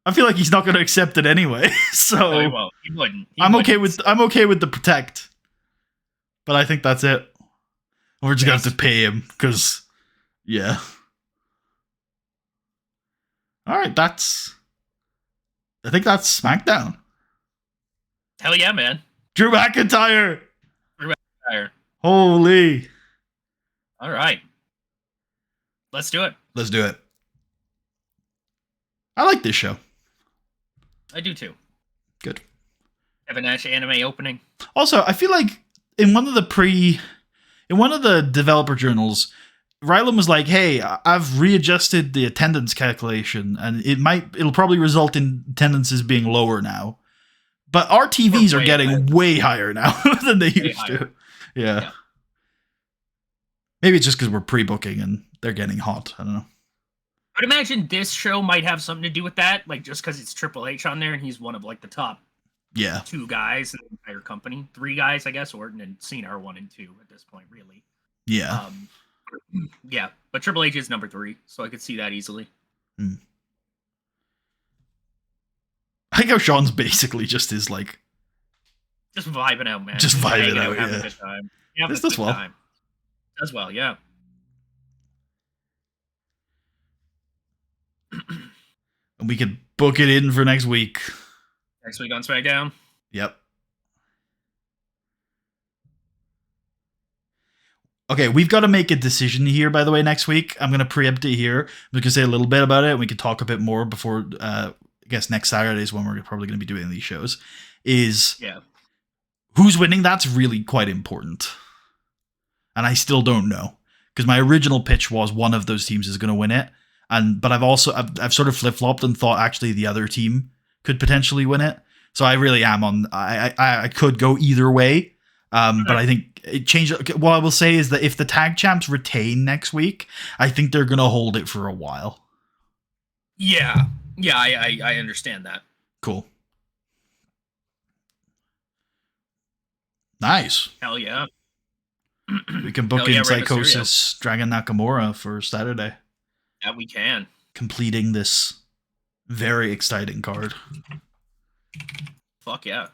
I feel like he's not going to accept it anyway. So No, he won't. He wouldn't. I'm okay with the protect. But I think that's it. We're just going to have to pay him because yeah. All right, I think that's SmackDown. Hell yeah, man. Drew McIntyre. Fire. Holy. All right. Let's do it. Let's do it. I like this show. I do too. Good. Kevin Nash anime opening. Also, I feel like in one of the developer journals, Rylan was like, "Hey, I've readjusted the attendance calculation, and it'll probably result in attendances being lower now. But our TVs are getting way higher now than they used to. Yeah. Maybe it's just because we're pre-booking and they're getting hot. I don't know. I'd imagine this show might have something to do with that, like just because it's Triple H on there and he's one of like the top 2 guys in the entire company. 3 guys, I guess. Orton and Cena are 1 and 2 at this point, really. Yeah. Yeah, but Triple H is number 3, so I could see that easily. I think how Sean's basically just is like... Just vibing out, man. Just vibing out, having yeah. a good time. Yeah, This does well. Time. Does well, yeah. And we could book it in for next week. Next week on SmackDown. Yep. Okay, we've got to make a decision here, by the way, next week. I'm going to preempt it here. I'm going to say a little bit about it, and we can talk a bit more before, I guess, next Saturday is when we're probably going to be doing these shows. Who's winning? That's really quite important. And I still don't know. Because my original pitch was one of those teams is going to win it. But I've sort of flip-flopped and thought actually the other team could potentially win it. So I really am on... I could go either way. But I think it changed. What I will say is that if the tag champs retain next week, I think they're going to hold it for a while. Yeah. Yeah, I understand that. Cool. Nice. Hell yeah. We can book Hell in yeah, Rey Mysterio. Psychosis Dragon Nakamura for Saturday, Yeah, we can. completing this very exciting card. Fuck yeah.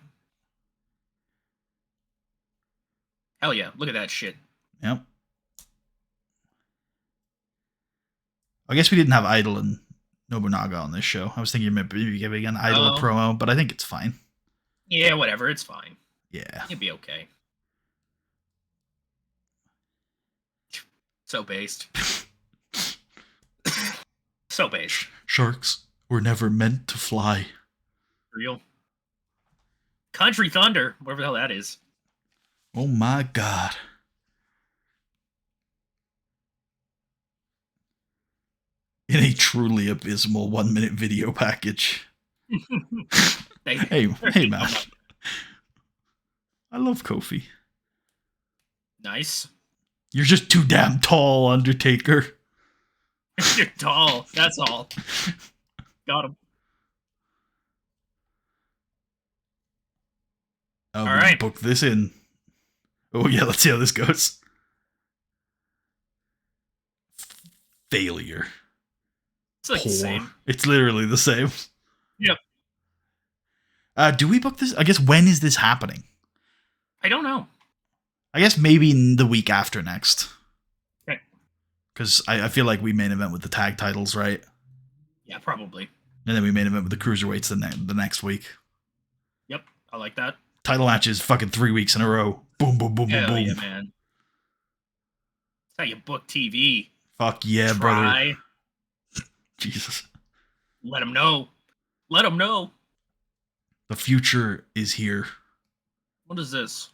Hell yeah. Look at that shit. Yep. I guess we didn't have Idol and Nobunaga on this show. I was thinking maybe giving an Idol a promo, but I think it's fine. Yeah, whatever. It's fine. Yeah. It'll be okay. So based. So based. Sharks were never meant to fly. Real. Country Thunder, whatever the hell that is. Oh my god. In a truly abysmal 1-minute video package. hey, man. I love Kofi. Nice. You're just too damn tall, Undertaker. You're tall. That's all. Got him. All right. Book this in. Oh, yeah, let's see how this goes. Failure. It's like the same. It's literally the same. Yep. Do we book this? I guess when is this happening? I don't know. I guess maybe the week after next. Okay. Because I feel like we main event with the tag titles, right? Yeah, probably. And then we main event with the cruiserweights the next week. Yep, I like that. Title matches fucking 3 weeks in a row. Boom, boom, boom, boom, boom. Yeah, man. That's how you book TV. Fuck yeah, brother. Jesus. Let them know. Let them know. The future is here. What is this?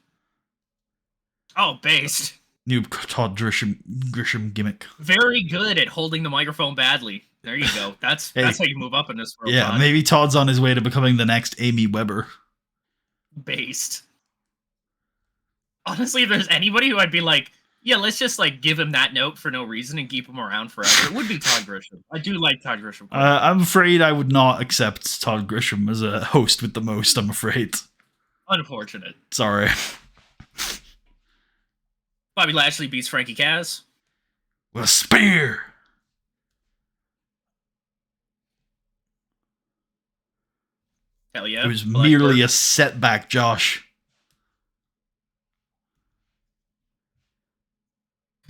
Oh, based. New Todd Grisham gimmick. Very good at holding the microphone badly. There you go. That's how you move up in this world. Yeah, Todd. Maybe Todd's on his way to becoming the next Amy Weber. Based. Honestly, if there's anybody who I'd be like, yeah, let's just like give him that note for no reason and keep him around forever, it would be Todd Grisham. I do like Todd Grisham. I'm afraid I would not accept Todd Grisham as a host with the most, I'm afraid. Unfortunate. Sorry. Bobby Lashley beats Frankie Kaz. With a spear! Hell yeah. It was merely a setback, Josh.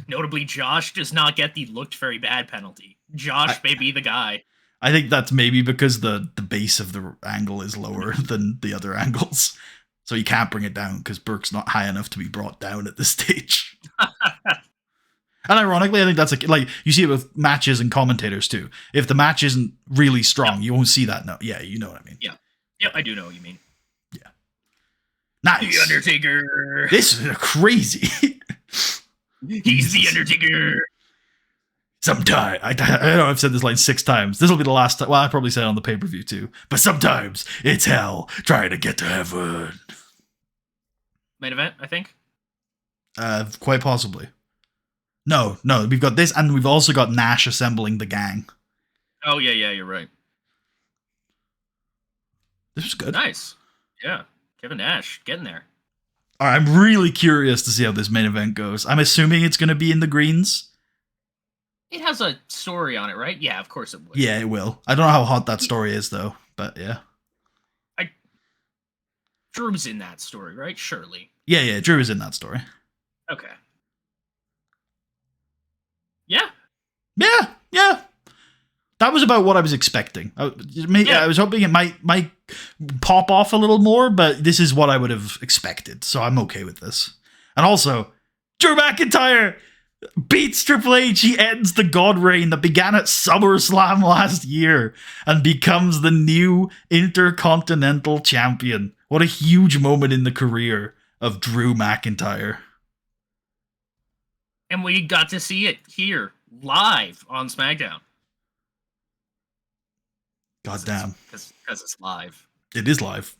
Notably, Josh does not get the looked very bad penalty. Josh may be the guy. I think that's maybe because the base of the angle is lower than the other angles. So you can't bring it down because Burke's not high enough to be brought down at this stage. And ironically, I think that's like you see it with matches and commentators too. If the match isn't really strong, you won't see that. No, yeah, you know what I mean. Yeah, yeah, I do know what you mean. Yeah, nice. The Undertaker. This is crazy. He's the Undertaker. Sometimes I know I've said this line 6 times. This will be the last time. Well, I probably said it on the pay-per-view too. But sometimes it's hell trying to get to heaven. Main event, I think. Quite possibly. No, we've got this, and we've also got Nash assembling the gang. Oh yeah, you're right. This was good. Nice. Yeah, Kevin Nash getting there. All right, I'm really curious to see how this main event goes. I'm assuming it's going to be in the greens. It has a story on it, right? Yeah, of course it would. Yeah, it will. I don't know how hot that story is, though, but yeah. Drew's in that story, right? Surely. Yeah, Drew is in that story. Okay. Yeah. Yeah. That was about what I was expecting. I was hoping it might pop off a little more, but this is what I would have expected, so I'm okay with this. And also, Drew McIntyre beats Triple H. He ends the God reign that began at SummerSlam last year and becomes the new Intercontinental Champion. What a huge moment in the career of Drew McIntyre. And we got to see it here, live on SmackDown. God damn. Because it's live. It is live.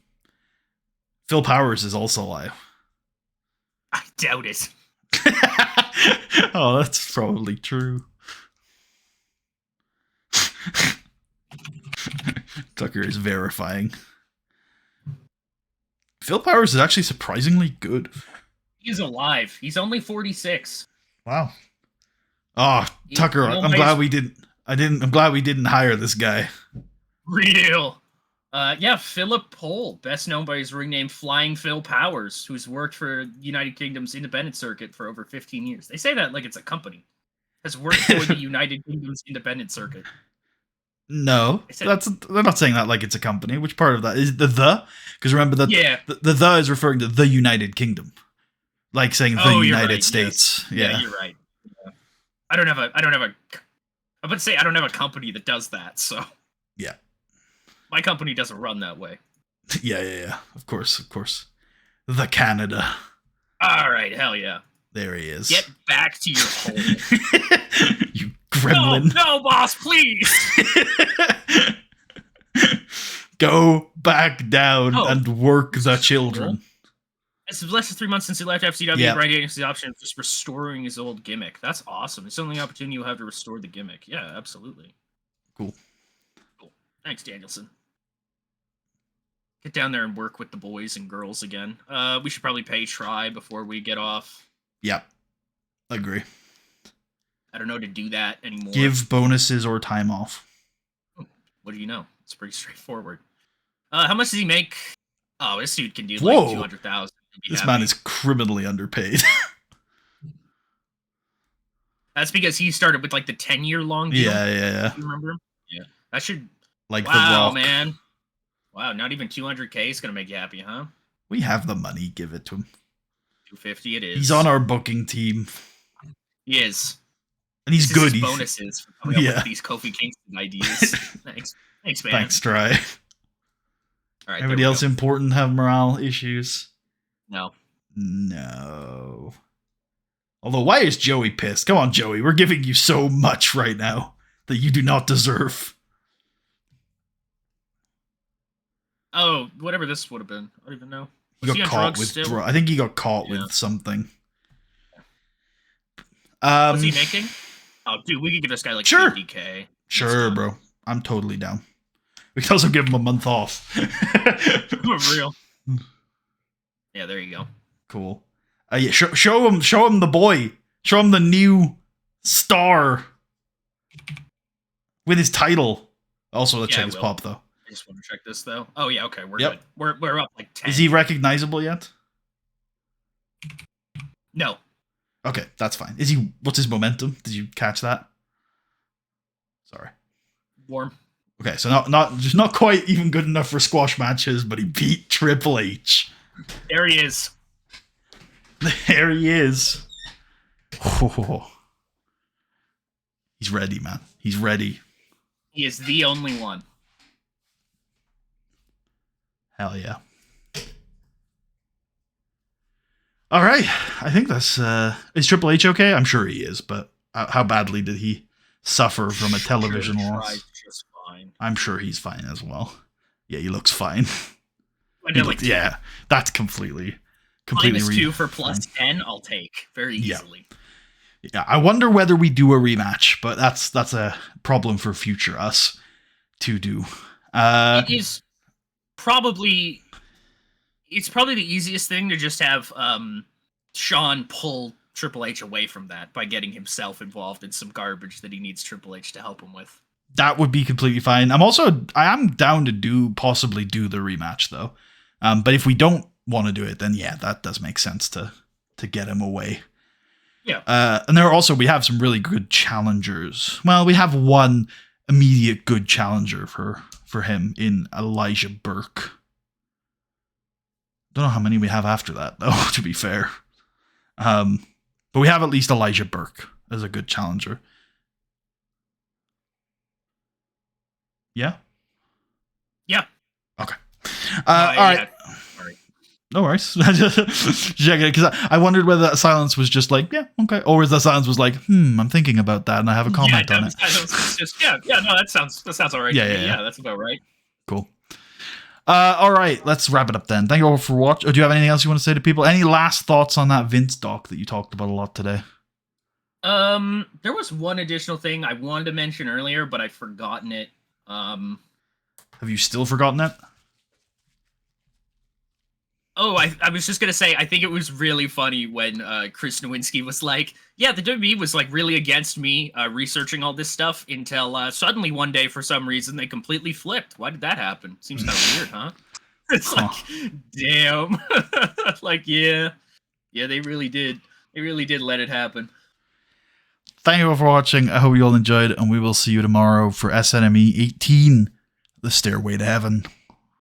Phil Powers is also live. Doubt it. Oh, that's probably true. Tucker is verifying. Phil Powers is actually surprisingly good. He's alive. He's only 46. Wow. Oh, Tucker, I'm glad we didn't. I'm glad we didn't hire this guy. Real. Yeah, Philip Pohl, best known by his ring name Flying Phil Powers, who's worked for United Kingdom's independent circuit for over 15 years. They say that like it's a company. Has worked for the United Kingdom's independent circuit. No, they're not saying that like it's a company. Which part of that is the? Because remember that the is referring to the United Kingdom, like saying the United States. Yes. Yeah, you're right. Yeah. I don't have a. I'm about to say I don't have a company that does that. So yeah, my company doesn't run that way. Yeah. Of course. The Canada. All right, hell yeah. There he is. Get back to your hole. You gremlin. No, boss, please. Go back down and work the children. It's less than 3 months since he left FCW. Yeah. Brian Daniels' the option of just restoring his old gimmick. That's awesome. It's the only opportunity you'll have to restore the gimmick. Yeah, absolutely. Cool. Thanks, Danielson. Get down there and work with the boys and girls again. We should probably pay Try before we get off. Yeah, agree. I don't know how to do that anymore. Give bonuses or time off. What do you know? It's pretty straightforward. How much does he make? Oh, this dude can do like 200,000. This man is criminally underpaid. That's because he started with like the 10-year long deal. Yeah. You remember him? Yeah. That should. Like the Rock. Man. Wow, not even 200K is gonna make you happy, huh? We have the money. Give it to him. 250 it is. He's on our booking team. He is. And he's good. He's bonuses for coming up with these Kofi Kingston ideas. Thanks, man. Thanks, Try. All right. Anybody else important have morale issues? No. Although, why is Joey pissed? Come on, Joey. We're giving you so much right now that you do not deserve. Oh, whatever this would have been. I don't even know. He got caught with I think he got caught with something. What's he making? Oh, dude, we could give this guy like 50K. Sure, bro. I'm totally down. We can also give him a month off. For real. Yeah, there you go. Cool. Yeah, show him the boy. Show him the new star with his title. Also, let's check his pop though. I just want to check this though. Oh yeah, okay, we're good. We're up like 10. Is he recognizable yet? No. Okay, that's fine. What's his momentum? Did you catch that? Sorry. Warm. Okay, so not quite even good enough for squash matches, but he beat Triple H. There he is. There he is. Oh. He's ready, man. He's ready. He is the only one. Hell yeah. All right. I think that's... is Triple H okay? I'm sure he is, but how badly did he suffer from a television loss? Just fine. I'm sure he's fine as well. Yeah, he looks fine. Yeah, that's completely -2 for +10, I'll take very easily. Yeah, I wonder whether we do a rematch, but that's a problem for future us to do. It is probably the easiest thing to just have Sean pull Triple H away from that by getting himself involved in some garbage that he needs Triple H to help him with. That would be completely fine. I am down to possibly do the rematch though. But if we don't want to do it, then yeah, that does make sense to get him away. Yeah. And we have some really good challengers. Well, we have one immediate good challenger for him in Elijah Burke. Don't know how many we have after that though, to be fair. But we have at least Elijah Burke as a good challenger. Yeah? Yeah. Okay. All right. No worries. Just checking it, because I wondered whether that silence was just like, yeah, okay. Or was that silence was like, I'm thinking about that and I have a comment on it. That sounds all right. Yeah, that's about right. Yeah. That's about right. Cool. All right, let's wrap it up then. Thank you all for watching. Do you have anything else you want to say to people? Any last thoughts on that Vince doc that you talked about a lot today? There was one additional thing I wanted to mention earlier, but I've forgotten it. Have you still forgotten it? Oh, I was just gonna say, I think it was really funny when Chris Nowinski was like, yeah, the WWE was like really against me researching all this stuff until suddenly one day, for some reason, they completely flipped. Why did that happen? Seems kind of weird, huh? It's like, damn. Like, yeah, they really did. They really did let it happen. Thank you all for watching. I hope you all enjoyed, and we will see you tomorrow for SNME 18, The Stairway to Heaven.